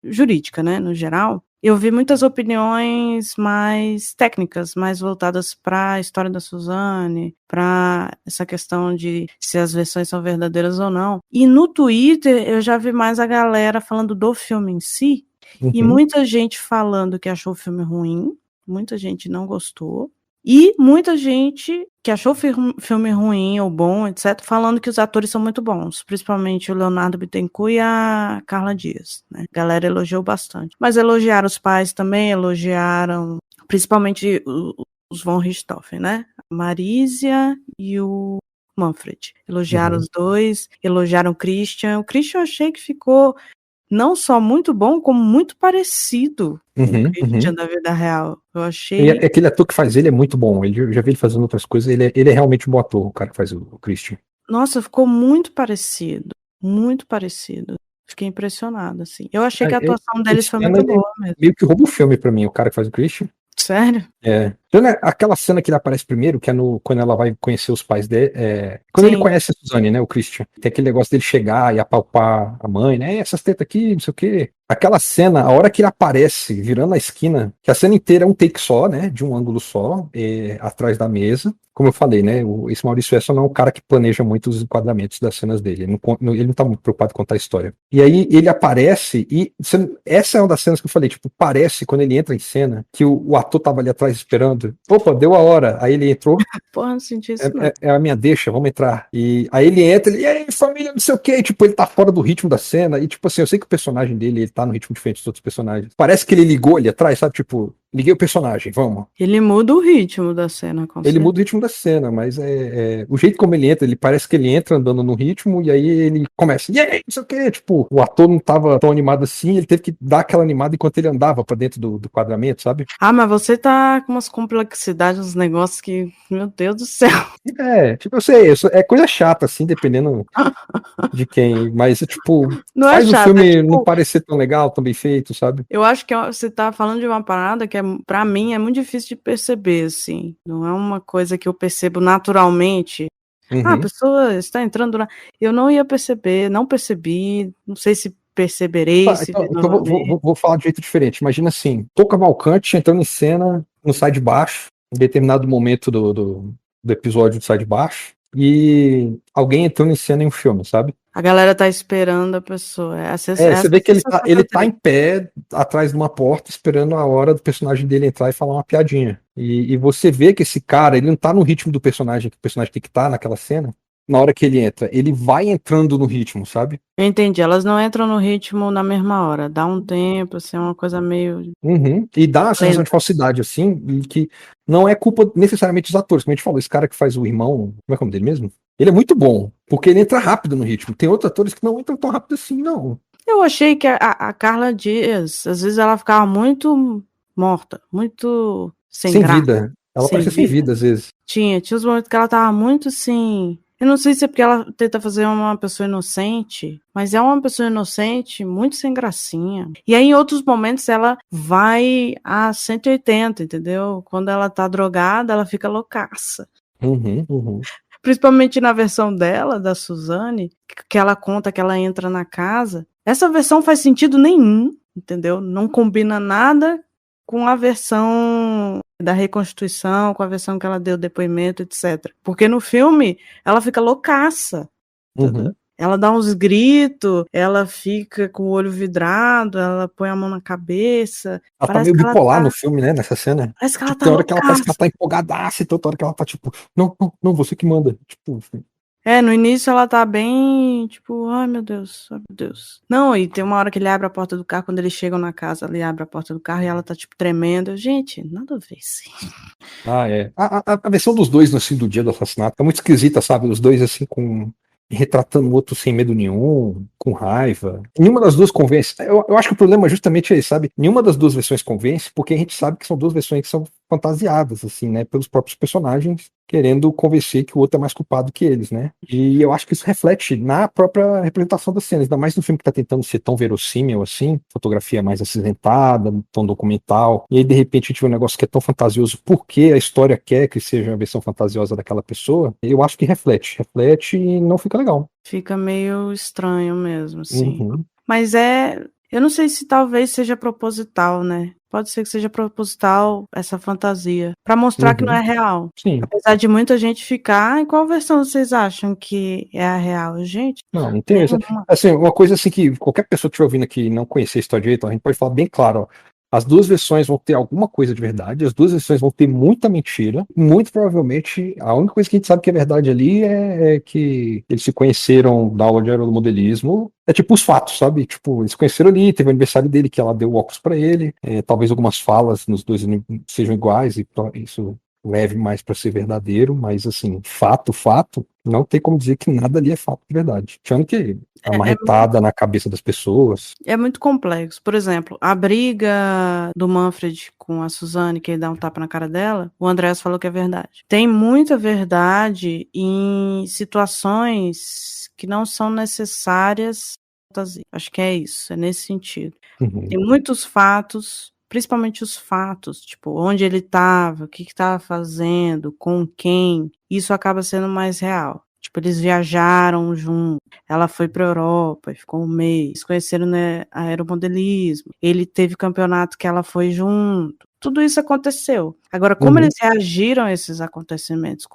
jurídica, né, no geral, eu vi muitas opiniões mais técnicas, mais voltadas para a história da Suzane, para essa questão de se as versões são verdadeiras ou não. E no Twitter eu já vi mais a galera falando do filme em si, e Uhum. muita gente falando que achou o filme ruim, muita gente não gostou, e muita gente que achou o filme ruim ou bom, etc., falando que os atores são muito bons, principalmente o Leonardo Bittencourt e a Carla Dias, né? A galera elogiou bastante. Mas elogiaram os pais também, elogiaram principalmente os von Richthofen, né? A Marisia e o Manfred. Elogiaram Uhum. os dois, elogiaram o Christian. O Christian eu achei que ficou não só muito bom, como muito parecido com o Uhum. Christian Uhum. da vida real. Eu E achei. aquele ator que faz ele é muito bom. Eu já vi ele fazendo outras coisas. Ele é realmente um bom ator, o cara que faz o Christian. Nossa, ficou muito parecido. Muito parecido. Fiquei impressionada, assim. Eu achei que a atuação Em deles foi cena, muito ele boa mesmo. meio que rouba o filme pra mim, o cara que faz o Christian. Sério? Então, né, aquela cena que ele aparece primeiro, que é quando ela vai conhecer os pais dele. Quando ele Sim. conhece a Suzane, né? O Christian. Tem aquele negócio dele chegar e apalpar a mãe, né? Essas tetas aqui, não sei o quê. Aquela cena, a hora que ele aparece virando a esquina, que a cena inteira é um take só, né? De um ângulo só, atrás da mesa. Como eu falei, né? Esse Maurício Essa não é um cara que planeja muito os enquadramentos das cenas dele. Ele não tá muito preocupado em contar a história. E aí ele aparece e essa é uma das cenas que eu falei, tipo, parece quando ele entra em cena que o ator tava ali atrás esperando. Opa, deu a hora. Aí ele entrou. Porra, não senti isso, não. É a minha deixa, vamos entrar. E aí ele entra, e aí, família, não sei o quê. Tipo, ele tá fora do ritmo da cena. E, tipo assim, eu sei que o personagem dele, ele tá no ritmo diferente dos outros personagens. Parece que ele ligou ali atrás, sabe? Tipo, liguei o personagem, vamos. Ele muda o ritmo da cena, com Ele certeza. muda o ritmo da cena, mas o jeito como ele entra, ele parece que ele entra andando no ritmo, e aí ele começa, e aí, não sei o quê. Tipo, o ator não tava tão animado assim, ele teve que dar aquela animada enquanto ele andava pra dentro do quadramento, sabe? Ah, mas você tá com umas complexidades, uns negócios que, meu Deus do céu. Tipo, eu sei, é coisa chata, assim, dependendo de quem, mas, tipo, Não é faz o chato, é filme não tipo, parecer tão legal, tão bem feito, sabe? eu acho que você tá falando de uma parada que pra mim é muito difícil de perceber, assim. Não é uma coisa que eu percebo naturalmente. Ah, a Uhum. pessoa está entrando na. Eu não ia perceber, não percebi, não sei se perceberei, Tá, se ver então novamente. vou falar de jeito diferente. Imagina assim, Tom Cavalcante entrando em cena no Sai de Baixo, em determinado momento do episódio do Sai de Baixo, e alguém entrando em cena em um filme, sabe? A galera tá esperando a pessoa. Você Essa vê que sensação que ele eu tá tenho. em pé atrás de uma porta, esperando a hora do personagem dele entrar e falar uma piadinha. E você vê que esse cara, ele não tá no ritmo do personagem, que o personagem tem que estar naquela cena. na hora que ele entra, ele vai entrando no ritmo, sabe? Eu entendi, elas não entram no ritmo na mesma hora, dá um tempo, assim, uma coisa meio... Uhum. E dá uma sensação de lenta. falsidade, assim, e que não é culpa necessariamente dos atores. Como a gente falou, esse cara que faz o irmão, como é que é o nome dele mesmo? Ele é muito bom, porque ele entra rápido no ritmo. Tem outros atores que não entram tão rápido assim, não. Eu achei que a Carla Dias, às vezes ela ficava muito morta, muito sem Sem graça, vida. Ela sem parecia sem vida. vida, às vezes. Tinha uns momentos que ela tava muito assim. Eu não sei se é porque ela tenta fazer uma pessoa inocente, mas é uma pessoa inocente, muito sem gracinha. E aí, em outros momentos, ela vai a 180, entendeu? Quando ela tá drogada, ela fica loucaça. Uhum, uhum. Principalmente na versão dela, da Suzane, que ela conta que ela entra na casa. Essa versão faz sentido nenhum, entendeu? Não combina nada com a versão da reconstituição, com a versão que ela deu depoimento, etc. Porque no filme ela fica loucaça, entendeu? Uhum. Ela dá uns gritos, ela fica com o olho vidrado, ela põe a mão na cabeça. Ela tá Parece meio que ela bipolar tá, no filme, né? Nessa cena. parece que ela Tipo, tá tem hora que ela parece que ela loucaça. tá empolgadaça, e tem outra hora que ela tá tipo, não, não, não, você que manda. Tipo, No início ela tá bem, tipo, ai meu Deus, ai meu Deus. Não, e tem uma hora que ele abre a porta do carro, quando eles chegam na casa, ele abre a porta do carro e ela tá, tipo, tremendo. Gente, nada a ver, sim. ah, é. A versão dos dois, assim, do dia do assassinato é muito esquisita, sabe? Os dois, assim, com. Retratando o outro sem medo nenhum, com raiva. Nenhuma das duas convence. Eu acho que o problema justamente é esse, sabe? Nenhuma das duas versões convence, porque a gente sabe que são duas versões que são fantasiadas, assim, né? Pelos próprios personagens, querendo convencer que o outro é mais culpado que eles, né? E eu acho que isso reflete na própria representação das cenas, ainda mais no filme que tá tentando ser tão verossímil assim, fotografia mais acinzentada, tão documental, e aí de repente a gente vê um negócio que é tão fantasioso porque a história quer que seja a versão fantasiosa daquela pessoa, eu acho que reflete e não fica legal. Fica meio estranho mesmo, assim. Uhum. Mas eu não sei se talvez seja proposital, né? Pode ser que seja proposital essa fantasia, pra mostrar que não é Uhum. real. Sim. Apesar de muita gente ficar, em qual versão vocês acham que é a real? Gente, Não tem essa. nenhuma. Assim, uma coisa assim que qualquer pessoa que estiver ouvindo aqui e não conhecer a história direito, a gente pode falar bem claro, ó. As duas versões vão ter alguma coisa de verdade, as duas versões vão ter muita mentira. Muito provavelmente, a única coisa que a gente sabe que é verdade ali é que eles se conheceram da aula de aeromodelismo. É tipo os fatos, sabe? Tipo, eles se conheceram ali, teve o aniversário dele, que ela deu óculos pra ele. Talvez algumas falas nos dois sejam iguais, e isso leve mais para ser verdadeiro, mas assim, fato, não tem como dizer que nada ali é fato de verdade. Tirando que a É, é marretada na cabeça das pessoas. É muito complexo. Por exemplo, a briga do Manfred com a Suzane, que ele dá um tapa na cara dela, o Andrés falou que é verdade. Tem muita verdade em situações que não são necessárias. Acho que é isso, é nesse sentido. Uhum, Tem muitos fatos, principalmente os fatos, tipo, onde ele estava, o que estava fazendo, com quem, isso acaba sendo mais real. Tipo, eles viajaram juntos, ela foi para a Europa e ficou um mês, conheceram, né, aeromodelismo, ele teve campeonato que ela foi junto. Tudo isso aconteceu. Agora, como uhum, eles reagiram a esses acontecimentos,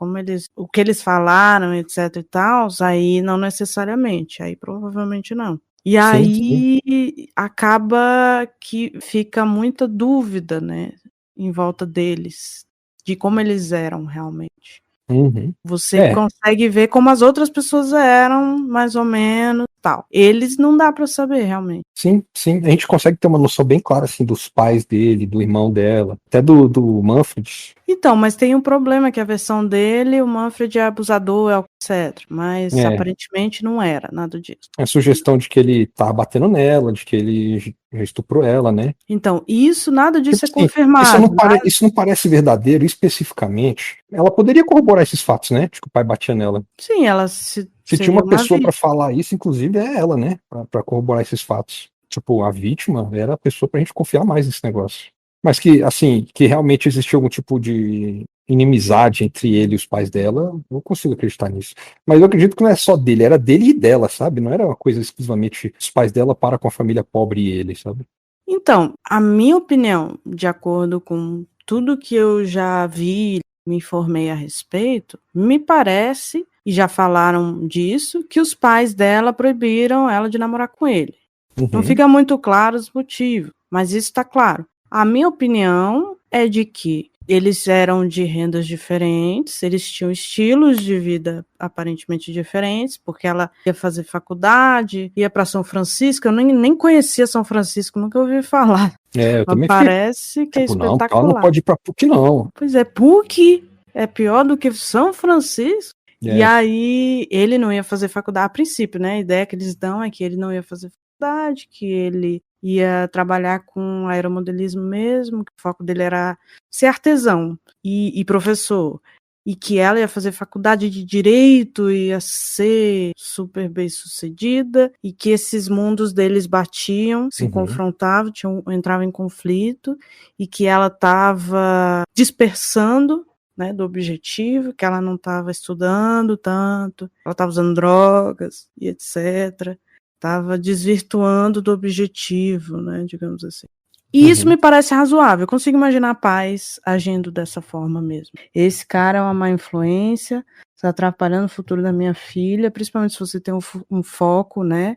o que eles falaram, etc e tal, aí não necessariamente, aí provavelmente não. E sim, sim. aí acaba que fica muita dúvida, né, em volta deles, de como eles eram realmente. Uhum. Você É, consegue ver como as outras pessoas eram, mais ou menos, tal. Eles não dá pra saber realmente. sim, sim. A gente consegue ter uma noção bem clara assim dos pais dele, do irmão dela, até do Manfred. Então, mas tem um problema que a versão dele, o Manfred é abusador, etc. Mas É, aparentemente não era nada disso. a sugestão de que ele tava batendo nela, de que ele já estuprou ela, né? Então, isso, nada Tipo disso é assim, isso confirmado. não, isso não parece verdadeiro especificamente. Ela poderia corroborar esses fatos, né? De que o pai batia nela. Sim, ela Se tinha seria uma uma pessoa vítima. para falar isso, inclusive é ela, né? Pra corroborar esses fatos. Tipo, a vítima era a pessoa pra gente confiar mais nesse negócio. Mas que, assim, que realmente existiu algum tipo de inimizade entre ele e os pais dela, não consigo acreditar nisso. Mas eu acredito que não é só dele, era dele e dela, sabe? Não era uma coisa exclusivamente os pais dela para com a família pobre e ele, sabe? Então, a minha opinião, de acordo com tudo que eu já vi, me informei a respeito, me parece, e já falaram disso, que os pais dela proibiram ela de namorar com ele. Não Uhum, fica muito claro os motivos, mas isso está claro. A minha opinião é de que Eles eram de rendas diferentes, eles tinham estilos de vida aparentemente diferentes, porque ela ia fazer faculdade, ia para São Francisco, eu nem conhecia São Francisco, nunca ouvi falar. Eu Mas também fiquei, parece que é tipo, não, porque ela não espetacular. pode ir pra PUC, não. Pois é, PUC é pior do que São Francisco. E aí ele não ia fazer faculdade a princípio, né? A ideia que eles dão é que ele não ia fazer faculdade, que ele ia trabalhar com aeromodelismo mesmo, que o foco dele era ser artesão e professor. E que ela ia fazer faculdade de direito, ia ser super bem sucedida, e que esses mundos deles batiam, se confrontavam, entravam em conflito, e que ela estava dispersando, né, do objetivo, que ela não estava estudando tanto, ela estava usando drogas e etc. Estava desvirtuando do objetivo, né, digamos assim. E isso me parece razoável. Eu consigo imaginar pais agindo dessa forma mesmo. Esse cara é uma má influência, está atrapalhando o futuro da minha filha, principalmente se você tem um foco, né,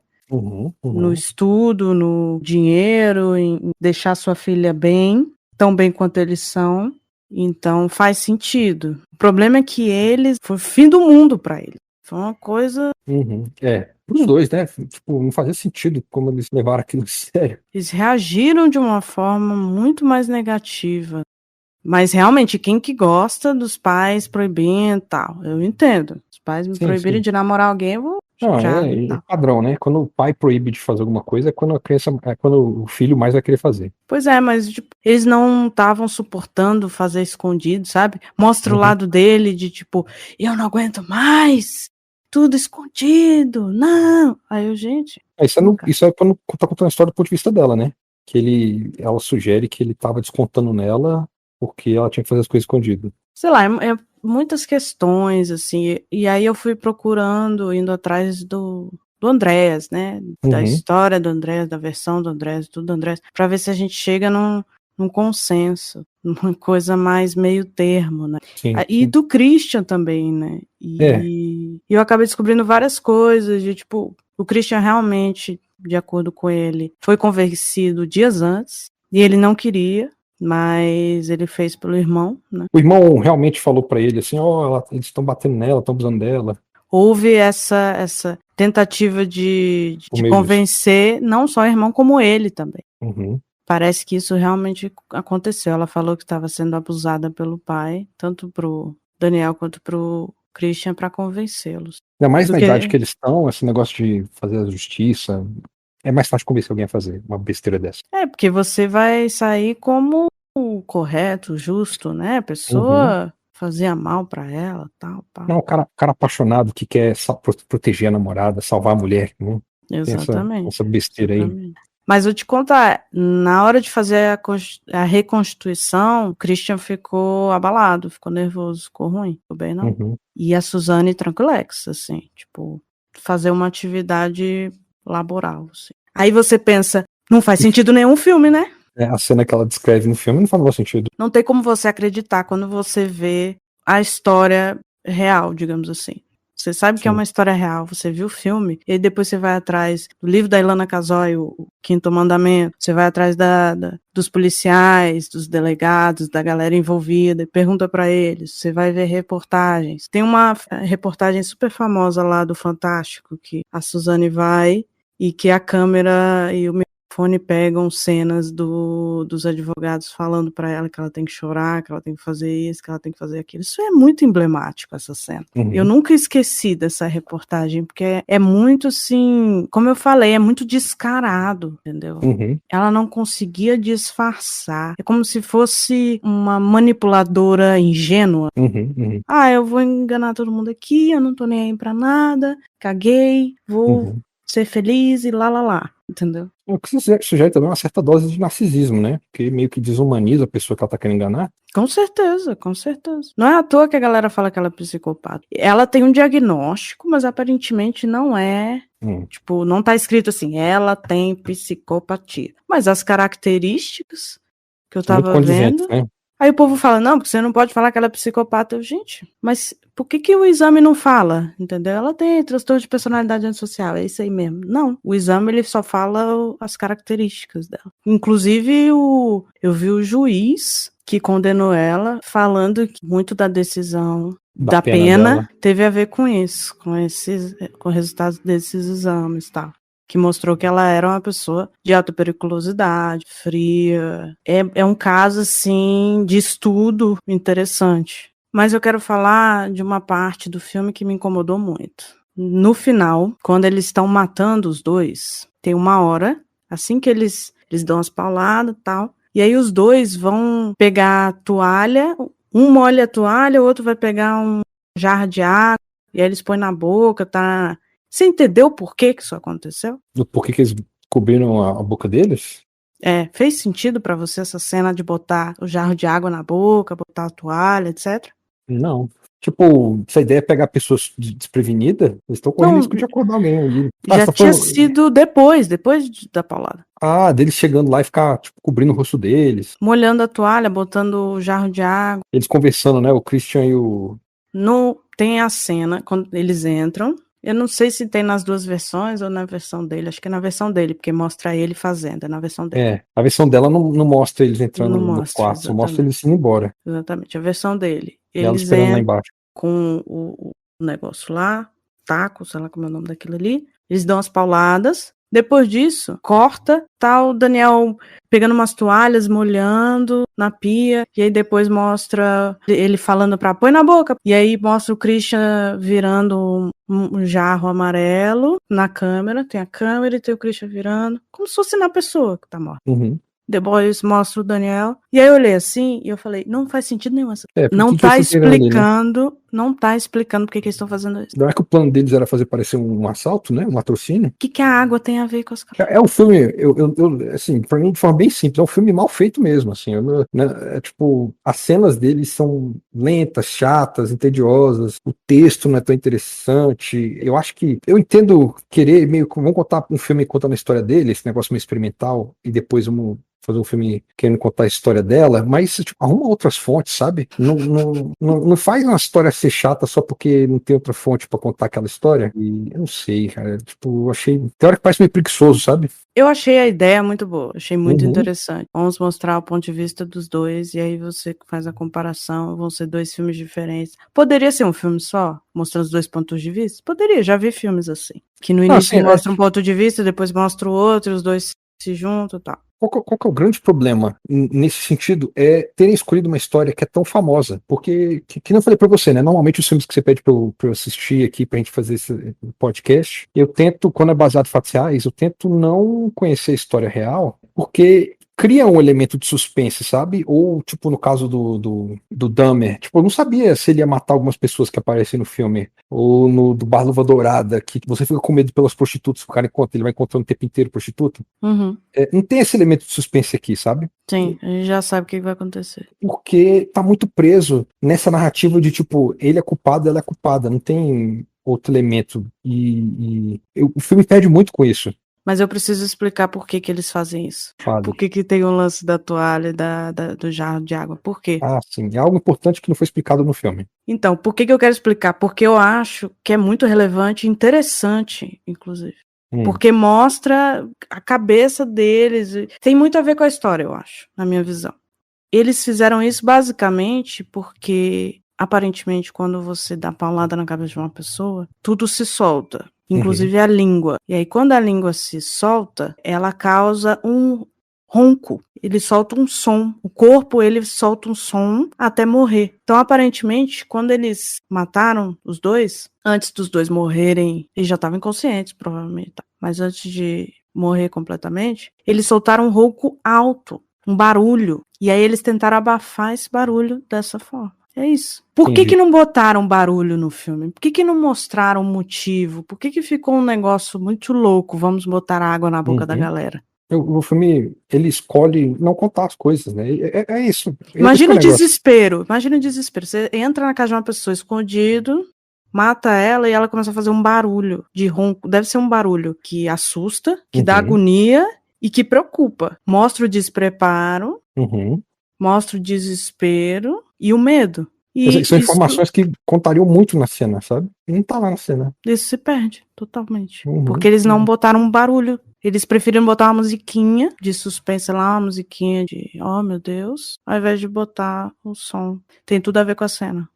no estudo, no dinheiro, em deixar sua filha bem, tão bem quanto eles são. Então faz sentido. O problema é que eles foi o fim do mundo para eles. Foi uma coisa. Pros dois, né? Tipo, não fazia sentido como eles levaram aquilo a sério. Eles reagiram de uma forma muito mais negativa. Mas realmente, quem que gosta dos pais proibindo e tal? Eu entendo. Os pais me proibirem de namorar alguém, eu vou chateado e tal. Padrão, né? Quando o pai proíbe de fazer alguma coisa, é quando a criança, é quando o filho mais vai querer fazer. Pois é, mas tipo, eles não estavam suportando fazer escondido, sabe? Mostra o lado dele de tipo, eu não aguento mais, tudo escondido, não. Aí eu, gente. Isso é quando tá contando a história do ponto de vista dela, né? Que ela sugere que ele tava descontando nela porque ela tinha que fazer as coisas escondidas. Sei lá, é muitas questões, assim, e aí eu fui procurando, indo atrás do Andréas, né, da história do Andréas, da versão do Andréas, tudo do Andréas, pra ver se a gente chega num consenso, numa coisa mais meio termo, né. E do Christian também, né, e eu acabei descobrindo várias coisas, de tipo, o Christian realmente, de acordo com ele, foi convencido dias antes, e ele não queria, mas ele fez pelo irmão, né? O irmão realmente falou pra ele assim, eles estão batendo nela, estão abusando dela. Houve essa tentativa de convencer não só o irmão, como ele também. Parece que isso realmente aconteceu. Ela falou que estava sendo abusada pelo pai, tanto pro Daniel quanto pro Christian, para convencê-los. Ainda mais na idade que eles estão, esse negócio de fazer a justiça, é mais fácil convencer alguém a fazer uma besteira dessa. Porque você vai sair como o correto, justo, né? A pessoa fazia mal pra ela, tal, pá. Não, o cara apaixonado que quer proteger a namorada, salvar a mulher, né? Exatamente. Tem essa besteira aí. Mas vou te contar, na hora de fazer a reconstituição, o Christian ficou abalado, ficou nervoso, ficou ruim, ficou bem não. E a Suzane tranquilex, assim, tipo, fazer uma atividade laboral, assim. Aí você pensa, não faz sentido nenhum o filme, né? A cena que ela descreve no filme não faz o menor sentido. Não tem como você acreditar quando você vê a história real, digamos assim. Você sabe que é uma história real, você viu o filme, e aí depois você vai atrás do livro da Ilana Casoy, o Quinto Mandamento, você vai atrás dos policiais, dos delegados, da galera envolvida, e pergunta pra eles, você vai ver reportagens. Tem uma reportagem super famosa lá do Fantástico, que a Suzane vai, e que a câmera e o microfone pegam cenas dos advogados falando para ela que ela tem que chorar, que ela tem que fazer isso, que ela tem que fazer aquilo. Isso é muito emblemático, essa cena. Eu nunca esqueci dessa reportagem, porque é muito, assim, como eu falei, é muito descarado, entendeu? Ela não conseguia disfarçar. É como se fosse uma manipuladora ingênua. Eu vou enganar todo mundo aqui, eu não tô nem aí pra nada, caguei, vou ser feliz e lá, entendeu? O que sugere também uma certa dose de narcisismo, né? Que meio que desumaniza a pessoa que ela tá querendo enganar. Com certeza, com certeza. Não é à toa que a galera fala que ela é psicopata. Ela tem um diagnóstico, mas aparentemente não é. Tipo, não tá escrito assim, ela tem psicopatia. Mas as características que eu tava vendo... Né? Aí o povo fala, não, porque você não pode falar que ela é psicopata. Gente, mas por que o exame não fala? Entendeu? Ela tem transtorno de personalidade antissocial, é isso aí mesmo. Não, o exame ele só fala as características dela. Inclusive, eu vi o juiz que condenou ela, falando que muito da decisão da pena dela. teve a ver com isso, com o resultado desses exames, tá? Que mostrou que ela era uma pessoa de alta periculosidade, fria. É um caso, assim, de estudo interessante. Mas eu quero falar de uma parte do filme que me incomodou muito. No final, quando eles estão matando os dois, tem uma hora, assim que eles dão as pauladas e tal, e aí os dois vão pegar a toalha, um molha a toalha, o outro vai pegar um jarro de água, e aí eles põem na boca, tá... Você entendeu por que isso aconteceu? Por que eles cobriram a boca deles? Fez sentido pra você essa cena de botar o jarro de água na boca, botar a toalha, etc? Não. Tipo, essa ideia é pegar pessoas desprevenidas, eles estão correndo Não, risco de acordar alguém ali. já Você tá tinha falando... sido depois da paulada. deles chegando lá e ficar, tipo, cobrindo o rosto deles. Molhando a toalha, botando o jarro de água. Eles conversando, né? O Christian e o... Tem a cena, quando eles entram. Eu não sei se tem nas duas versões ou na versão dele. Acho que é na versão dele, porque mostra ele fazendo. É na versão dele. A versão dela não mostra eles entrando Não no mostra, quarto, só mostra exatamente. eles indo embora. Exatamente, a versão dele. E ela Eles esperando lá entram embaixo. com o negócio lá, taco, sei lá como é o nome daquilo ali. Eles dão as pauladas. Depois disso, corta, tá o Daniel pegando umas toalhas, molhando na pia, e aí depois mostra ele falando pra põe na boca, e aí mostra o Christian virando um jarro amarelo na câmera, tem a câmera e tem o Christian virando, como se fosse na pessoa que tá morta. Uhum. Depois mostra o Daniel. E aí eu olhei assim e eu falei, não faz sentido nenhum essa. Não tá explicando, não tá explicando por que eles estão fazendo isso. Não é que o plano deles era fazer parecer um assalto, né? Um latrocínio? O que a água tem a ver com as coisas? É um filme, assim, pra mim de forma bem simples, é um filme mal feito mesmo, assim, tipo, as cenas deles são lentas, chatas, entediosas, o texto não é tão interessante, eu acho que, eu entendo querer meio que, vamos contar um filme contando a história dele, esse negócio meio experimental, e depois vamos fazer um filme querendo contar a história dela, mas tipo, arruma outras fontes, sabe? Não faz uma história ser chata só porque não tem outra fonte pra contar aquela história. E eu não sei, cara. Tipo, eu achei. Tem hora que parece meio preguiçoso, sabe? Eu achei a ideia muito boa, achei muito Uhum. interessante. Vamos mostrar o ponto de vista dos dois, e aí você faz a comparação, vão ser dois filmes diferentes. Poderia ser um filme só, mostrando os dois pontos de vista? Poderia, já vi filmes assim. Que no início mostra um ponto de vista, depois mostra o outro, e os dois se juntam e tal. Qual que é o grande problema nesse sentido? É terem escolhido uma história que é tão famosa. Porque, que não falei pra você, né? Normalmente os filmes que você pede pra eu assistir aqui pra gente fazer esse podcast, eu tento, quando é baseado em fatos reais, eu tento não conhecer a história real, porque cria um elemento de suspense, sabe? Ou, tipo, no caso do Dahmer, tipo, eu não sabia se ele ia matar algumas pessoas que aparecem no filme. Ou no do Bar Luva Dourada, que você fica com medo pelas prostitutas, o cara encontra, ele vai encontrando o tempo inteiro prostituta. Uhum. Não tem esse elemento de suspense aqui, sabe? Sim, a gente já sabe o que vai acontecer. Porque tá muito preso nessa narrativa de, tipo, ele é culpado, ela é culpada, não tem outro elemento. O filme perde muito com isso. Mas eu preciso explicar por que eles fazem isso. Fale. Por que tem o lance da toalha e do jarro de água? Por quê? Ah, sim. É algo importante que não foi explicado no filme. Então, por que eu quero explicar? Porque eu acho que é muito relevante e interessante, inclusive. Porque mostra a cabeça deles. Tem muito a ver com a história, eu acho, na minha visão. Eles fizeram isso basicamente porque, aparentemente, quando você dá paulada na cabeça de uma pessoa, tudo se solta. Inclusive a língua. E aí, quando a língua se solta, ela causa um ronco. Ele solta um som. O corpo, ele solta um som até morrer. Então, aparentemente, quando eles mataram os dois, antes dos dois morrerem, eles já estavam inconscientes, provavelmente. Mas antes de morrer completamente, eles soltaram um ronco alto, um barulho. E aí eles tentaram abafar esse barulho dessa forma. É isso. Por que não botaram barulho no filme? Por que não mostraram um motivo? Por que ficou um negócio muito louco? Vamos botar água na boca da galera. O filme, ele escolhe não contar as coisas, né? É isso. Imagina o desespero. Imagina o desespero. Você entra na casa de uma pessoa escondido, mata ela e ela começa a fazer um barulho de ronco. Deve ser um barulho que assusta, que dá agonia e que preocupa. Mostra o despreparo, mostra o desespero e o medo. E são informações que contariam muito na cena, sabe? E não tá lá na cena. Isso se perde totalmente. Porque eles não botaram um barulho. Eles preferiram botar uma musiquinha de suspense lá, uma musiquinha de, oh meu Deus, ao invés de botar o som. Tem tudo a ver com a cena.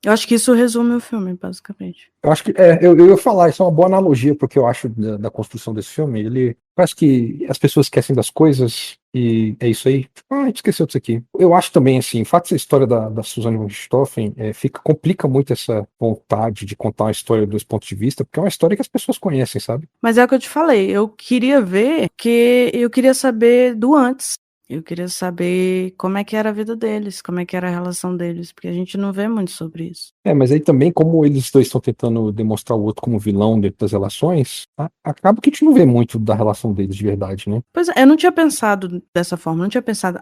Eu acho que isso resume o filme, basicamente. Eu acho que eu ia falar, isso é uma boa analogia porque eu acho da construção desse filme. Ele parece que as pessoas esquecem das coisas e é isso aí. Tipo, a gente esqueceu disso aqui. Eu acho também, assim, o fato dessa história da Suzanne von Richthofen complica muito essa vontade de contar uma história dos pontos de vista, porque é uma história que as pessoas conhecem, sabe? Mas é o que eu te falei, eu queria ver, que eu queria saber do antes. Eu queria saber como é que era a vida deles, como é que era a relação deles, porque a gente não vê muito sobre isso. Mas aí também, como eles dois estão tentando demonstrar o outro como vilão dentro das relações, acaba que a gente não vê muito da relação deles de verdade, né? Pois é, eu não tinha pensado dessa forma, não tinha pensado,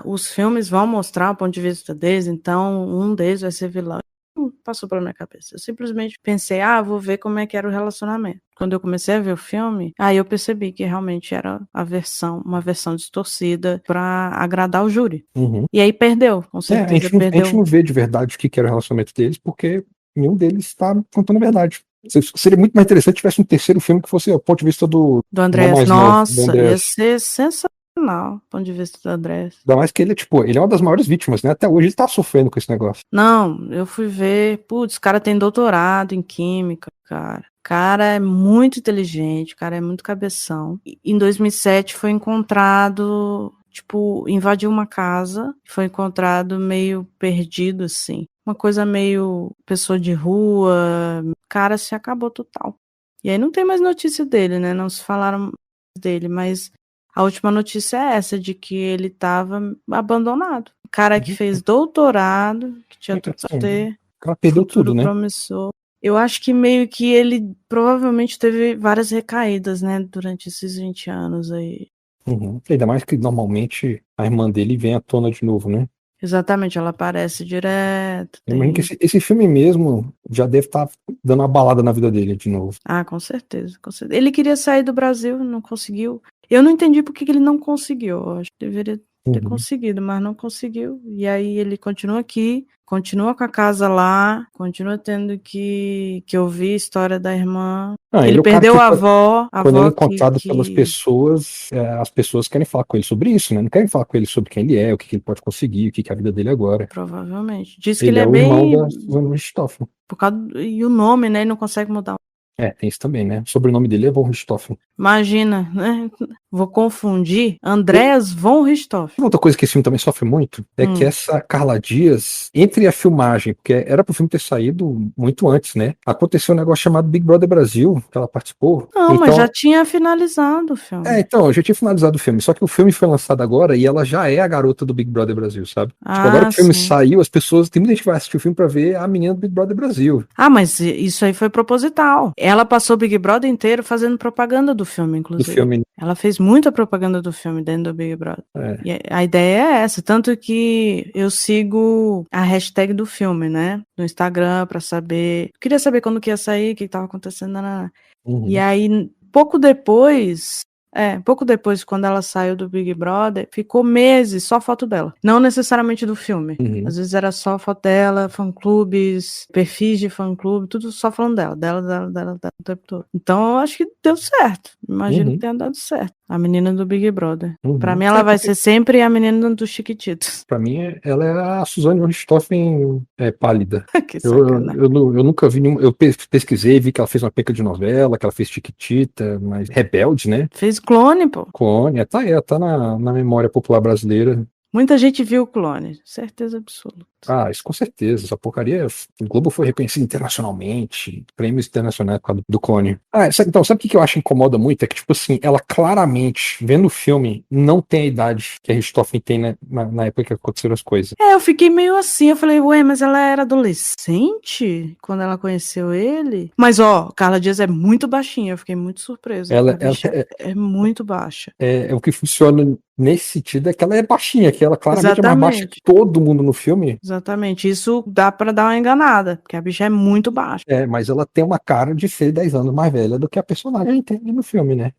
os filmes vão mostrar o ponto de vista deles, então um deles vai ser vilão. Não passou pela minha cabeça. Eu simplesmente pensei, vou ver como é que era o relacionamento. Quando eu comecei a ver o filme, aí eu percebi que realmente era uma versão distorcida pra agradar o júri. Uhum. E aí perdeu, com certeza perdeu. A gente não vê de verdade o que era o relacionamento deles, porque nenhum deles está contando a verdade. Seria muito mais interessante se tivesse um terceiro filme que fosse o ponto de vista do Andrés. Nossa, ia ser sensacional o ponto de vista do Andrés. Ainda mais que ele é uma das maiores vítimas, né? Até hoje ele tá sofrendo com esse negócio. Não, eu fui ver, o cara tem doutorado em química, cara. O cara é muito inteligente, o cara é muito cabeção. Em 2007 foi encontrado, invadiu uma casa, foi encontrado meio perdido, assim. Uma coisa meio pessoa de rua, o cara se acabou total. E aí não tem mais notícia dele, né? Não se falaram dele, mas a última notícia é essa, de que ele estava abandonado. O cara que fez doutorado, que tinha tudo pra ter, o cara perdeu futuro tudo, né? promissor. Eu acho que meio que ele provavelmente teve várias recaídas, né, durante esses 20 anos aí. Uhum. Ainda mais que normalmente a irmã dele vem à tona de novo, né? Exatamente, ela aparece direto. Eu imagino que esse filme mesmo já deve estar dando uma balada na vida dele de novo. Com certeza, com certeza. Ele queria sair do Brasil, não conseguiu. Eu não entendi por que ele não conseguiu. Eu acho que deveria ter conseguido, mas não conseguiu. E aí ele continua aqui, continua com a casa lá, continua tendo que ouvir a história da irmã. Ele perdeu a avó. Quando ele é encontrado pelas pessoas, as pessoas querem falar com ele sobre isso, né? Não querem falar com ele sobre quem ele é, o que ele pode conseguir, o que é a vida dele agora. Provavelmente. Diz que ele é é o bem... irmão da Suzanne Richthofen. E o nome, né? Ele não consegue mudar. Tem isso também, né? O sobrenome dele é von Richthofen. Imagina, né? Vou confundir Andreas von Richthofen. Outra coisa que esse filme também sofre muito é que essa Carla Dias, entre a filmagem, porque era pro filme ter saído muito antes, né? Aconteceu um negócio chamado Big Brother Brasil, que ela participou. Não, mas já tinha finalizado o filme. Então, já tinha finalizado o filme, só que o filme foi lançado agora e ela já é a garota do Big Brother Brasil, sabe? Agora que o filme saiu, as pessoas, tem muita gente que vai assistir o filme pra ver a menina do Big Brother Brasil. Mas isso aí foi proposital. Ela passou o Big Brother inteiro fazendo propaganda do filme, inclusive. Do filme. Ela fez muita propaganda do filme dentro do Big Brother. E a ideia é essa, tanto que eu sigo a hashtag do filme, né? No Instagram, pra saber. Eu queria saber quando que ia sair, o que tava acontecendo. E aí, pouco depois, quando ela saiu do Big Brother, ficou meses só foto dela. Não necessariamente do filme. Às vezes era só foto dela, fã-clubes, perfis de fã-clube, tudo só falando dela o tempo todo. Então eu acho que deu certo. Imagino que tenha dado certo. A menina do Big Brother. Pra mim, ela vai ser sempre a menina dos Chiquititos. Pra mim, ela é a Suzanne von Richthofen pálida. Que sacanagem. Eu nunca vi nenhum. Eu pesquisei, vi que ela fez uma penca de novela, que ela fez Chiquitita, mas Rebelde, né? Fez Clone, pô. Clone, tá na memória popular brasileira. Muita gente viu o Clone, certeza absoluta. Isso com certeza. Essa porcaria, o Globo foi reconhecido internacionalmente, prêmios internacionais por causa do Clone. Então, sabe o que eu acho que incomoda muito? É que, tipo assim, ela claramente, vendo o filme, não tem a idade que a Richthofen tem na época que aconteceram as coisas. Eu fiquei meio assim, eu falei, mas ela era adolescente quando ela conheceu ele? Mas, Carla Dias é muito baixinha, eu fiquei muito surpresa. Ela é muito baixa. O que funciona nesse sentido é que ela é baixinha, que ela claramente é mais baixa que todo mundo no filme. Exatamente. Isso dá pra dar uma enganada, porque a bicha é muito baixa. Mas ela tem uma cara de ser 10 anos mais velha do que a personagem tem no filme, né?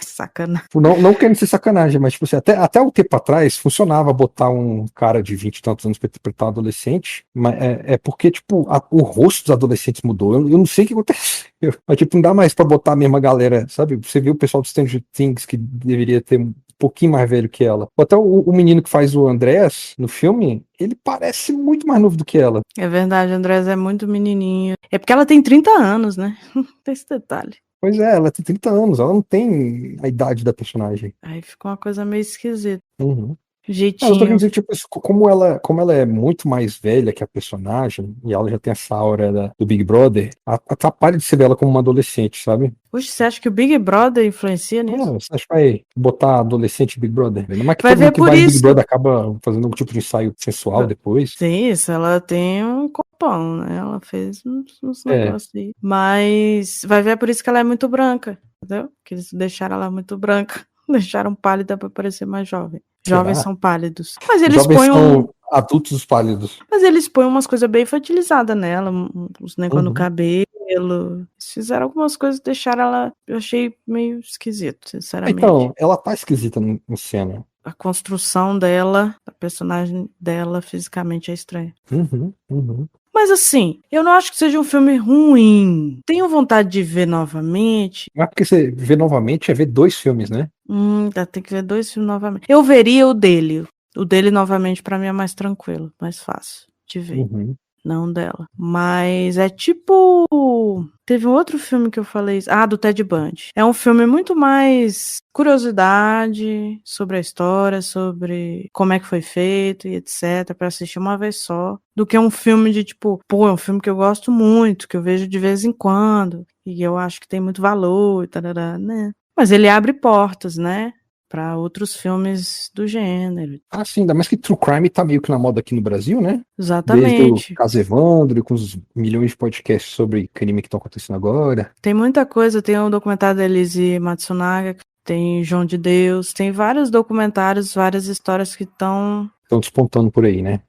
Sacanagem. Não querendo ser sacanagem, mas tipo assim, até um tempo atrás funcionava botar um cara de 20 e tantos anos pra interpretar um adolescente, mas é porque, tipo, o rosto dos adolescentes mudou. Eu não sei o que aconteceu. Mas, tipo, não dá mais pra botar a mesma galera, sabe? Você viu o pessoal do Stranger Things que deveria ter um pouquinho mais velho que ela. Até o menino que faz o Andrés no filme, ele parece muito mais novo do que ela. É verdade, a Andressa é muito menininha. É porque ela tem 30 anos, né? Tem esse detalhe. Pois é, ela tem 30 anos, ela não tem a idade da personagem. Aí ficou uma coisa meio esquisita. Uhum. Eu tô querendo Jeitinho. dizer, tipo, como ela é muito mais velha que a personagem, e ela já tem essa aura do Big Brother, atrapalha de ser ela como uma adolescente, sabe? Puxa, você acha que o Big Brother influencia nisso? Você acha que vai botar adolescente Big Brother? Não é que Vai todo mundo ver que por vai no Big isso. Brother acaba fazendo algum tipo de ensaio sensual depois. Sim, isso, ela tem um copão, né? Ela fez uns É. negócios aí. Mas vai ver por isso que ela é muito branca, entendeu? Que eles deixaram ela muito branca. Deixaram pálida pra parecer mais jovem. Jovens Será? são pálidos. Mas eles Jovens põem são adultos pálidos. Mas eles põem umas coisas bem infantilizadas nela, uns negócios no Uhum. cabelo. Eles fizeram algumas coisas que deixaram ela. Eu achei meio esquisito, sinceramente. Então, ela tá esquisita em cena. A construção dela, a personagem dela, fisicamente é estranha. Uhum. Mas assim, eu não acho que seja um filme ruim. Tenho vontade de ver novamente. Não é porque você vê novamente, é ver 2 filmes, né? Tem que ver 2 filmes novamente. Eu veria o dele. O dele novamente pra mim é mais tranquilo, mais fácil de ver. Uhum. Não dela. Mas é tipo. Teve um outro filme que eu falei. Do Ted Bundy. É um filme muito mais curiosidade sobre a história, sobre como é que foi feito e etc. Pra assistir uma vez só. Do que um filme de tipo, é um filme que eu gosto muito, que eu vejo de vez em quando. E eu acho que tem muito valor e tarará, né? Mas ele abre portas, né? Pra outros filmes do gênero. Sim, ainda mais que True Crime tá meio que na moda aqui no Brasil, né? Desde o Exatamente. caso Evandro, com os milhões de podcasts sobre crime que estão acontecendo agora. Tem muita coisa, tem o documentário da Elise Matsunaga, tem João de Deus, tem vários documentários, várias histórias que estão despontando por aí, né?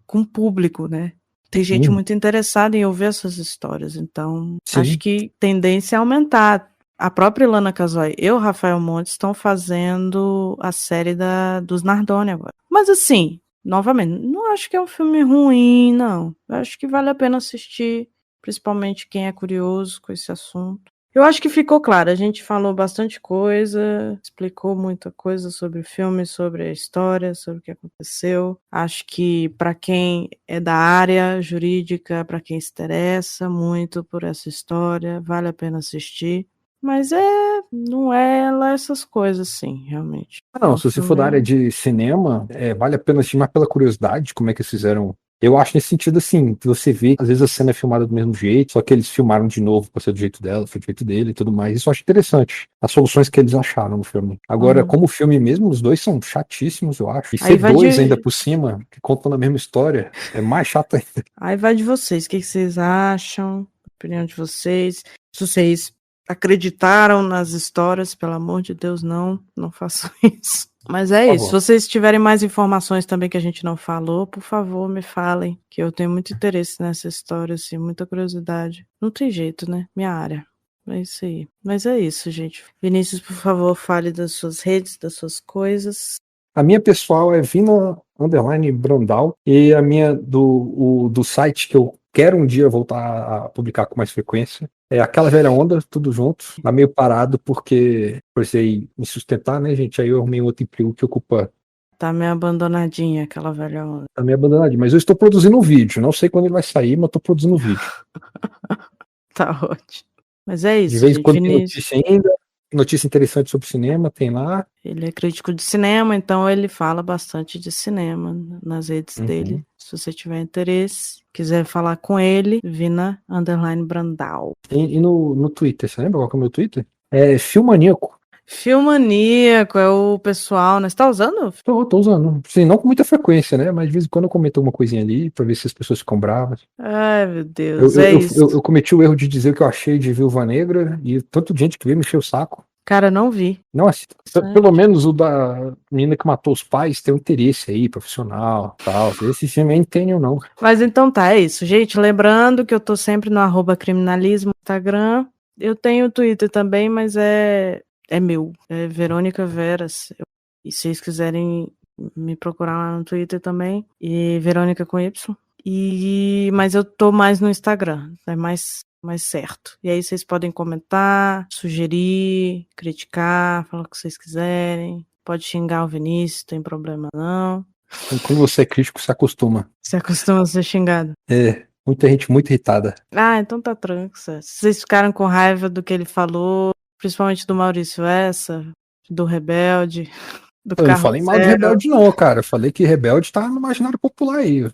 com público, né? Tem gente muito interessada em ouvir essas histórias, então Sim. acho que tendência é aumentar. A própria Ilana Casoy e o Rafael Montes estão fazendo a série dos Nardoni agora. Mas assim, novamente, não acho que é um filme ruim, não. Eu acho que vale a pena assistir, principalmente quem é curioso com esse assunto. Eu acho que ficou claro, a gente falou bastante coisa, explicou muita coisa sobre o filme, sobre a história, sobre o que aconteceu. Acho que para quem é da área jurídica, para quem se interessa muito por essa história, vale a pena assistir. Mas não é lá essas coisas, assim, realmente. Não, se você for da área de cinema, vale a pena assistir mais pela curiosidade de como é que eles fizeram. Eu acho nesse sentido assim, que você vê, às vezes a cena é filmada do mesmo jeito, só que eles filmaram de novo pra ser do jeito dela, foi do jeito dele e tudo mais. Isso eu acho interessante, as soluções que eles acharam no filme. Agora, como filme mesmo, os dois são chatíssimos, eu acho. E ser dois ainda por cima, que contam a mesma história, é mais chato ainda. Aí vai de vocês, o que vocês acham, a opinião de vocês, se vocês acreditaram nas histórias, pelo amor de Deus, não façam isso. Mas é isso, se vocês tiverem mais informações também que a gente não falou, por favor, me falem, que eu tenho muito interesse nessa história, assim, muita curiosidade. Não tem jeito, né? Minha área. É isso aí. Mas é isso, gente. Vinícius, por favor, fale das suas redes, das suas coisas. A minha pessoal é Vina_Brandal e a minha do site que eu quero um dia voltar a publicar com mais frequência é Aquela Velha Onda, tudo junto. Tá meio parado porque precisei me sustentar, né, gente? Aí eu arrumei um outro emprego que ocupa. Tá meio abandonadinha aquela velha onda. Tá meio abandonadinho, mas eu estou produzindo um vídeo. Não sei quando ele vai sair, mas estou produzindo um vídeo. Tá ótimo. Mas é isso, de vez em gente. quando tem notícia ainda. Notícia interessante sobre cinema, tem lá. Ele é crítico de cinema, então ele fala bastante de cinema nas redes dele. Se você tiver interesse, quiser falar com ele, Vina_Brandal. E no Twitter, você lembra qual que é o meu Twitter? É Filmaníaco. Filmaníaco é o pessoal, né? Você tá usando? Tô usando. Sim, não com muita frequência, né? Mas de vez em quando eu comento alguma coisinha ali pra ver se as pessoas ficam bravas. Ai, meu Deus, é isso. Eu cometi o erro de dizer o que eu achei de Viúva Negra e tanto de gente que veio me encher o saco. Cara, não vi. Não assista. Certo. Pelo menos o da menina que matou os pais tem um interesse aí, profissional, tal. Esse filme eu não tenho, não. Mas então tá, é isso. Gente, lembrando que eu tô sempre no @criminalismo no Instagram. Eu tenho o Twitter também, mas é meu. É Verônica Veras. E se vocês quiserem me procurar lá no Twitter também. E Verônica com Y. Mas eu tô mais no Instagram. É mais certo. E aí vocês podem comentar, sugerir, criticar, falar o que vocês quiserem. Pode xingar o Vinícius, não tem problema não. Quando você é crítico, se acostuma. Você acostuma a ser xingado. É, muita gente muito irritada. Ah, então tá tranquilo. Se vocês ficaram com raiva do que ele falou, principalmente do Maurício Essa, do Rebelde, do Eu não falei mal de Carrossel. Rebelde, não, cara. Eu falei que Rebelde tá no imaginário popular aí.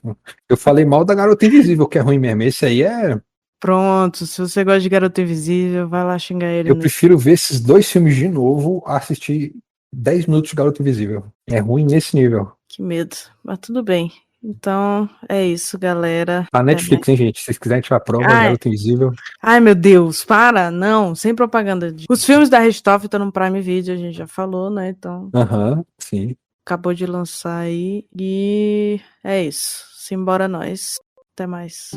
Eu falei mal da Garota Invisível, que é ruim mesmo. Esse aí é. Pronto, se você gosta de Garota Invisível, vai lá xingar ele. Eu prefiro ver esses dois filmes de novo a assistir 10 minutos de Garota Invisível. É ruim nesse nível. Que medo, mas tudo bem. Então, é isso, galera. A Até Netflix, mais. hein, gente? Se vocês quiserem tirar prova, Ai, Garota Invisível. ai, meu Deus, para, não, sem propaganda. Os filmes da Richthofen estão no Prime Video, a gente já falou, né? Então, Aham, sim. acabou de lançar aí. E é isso. Simbora nós. Até mais.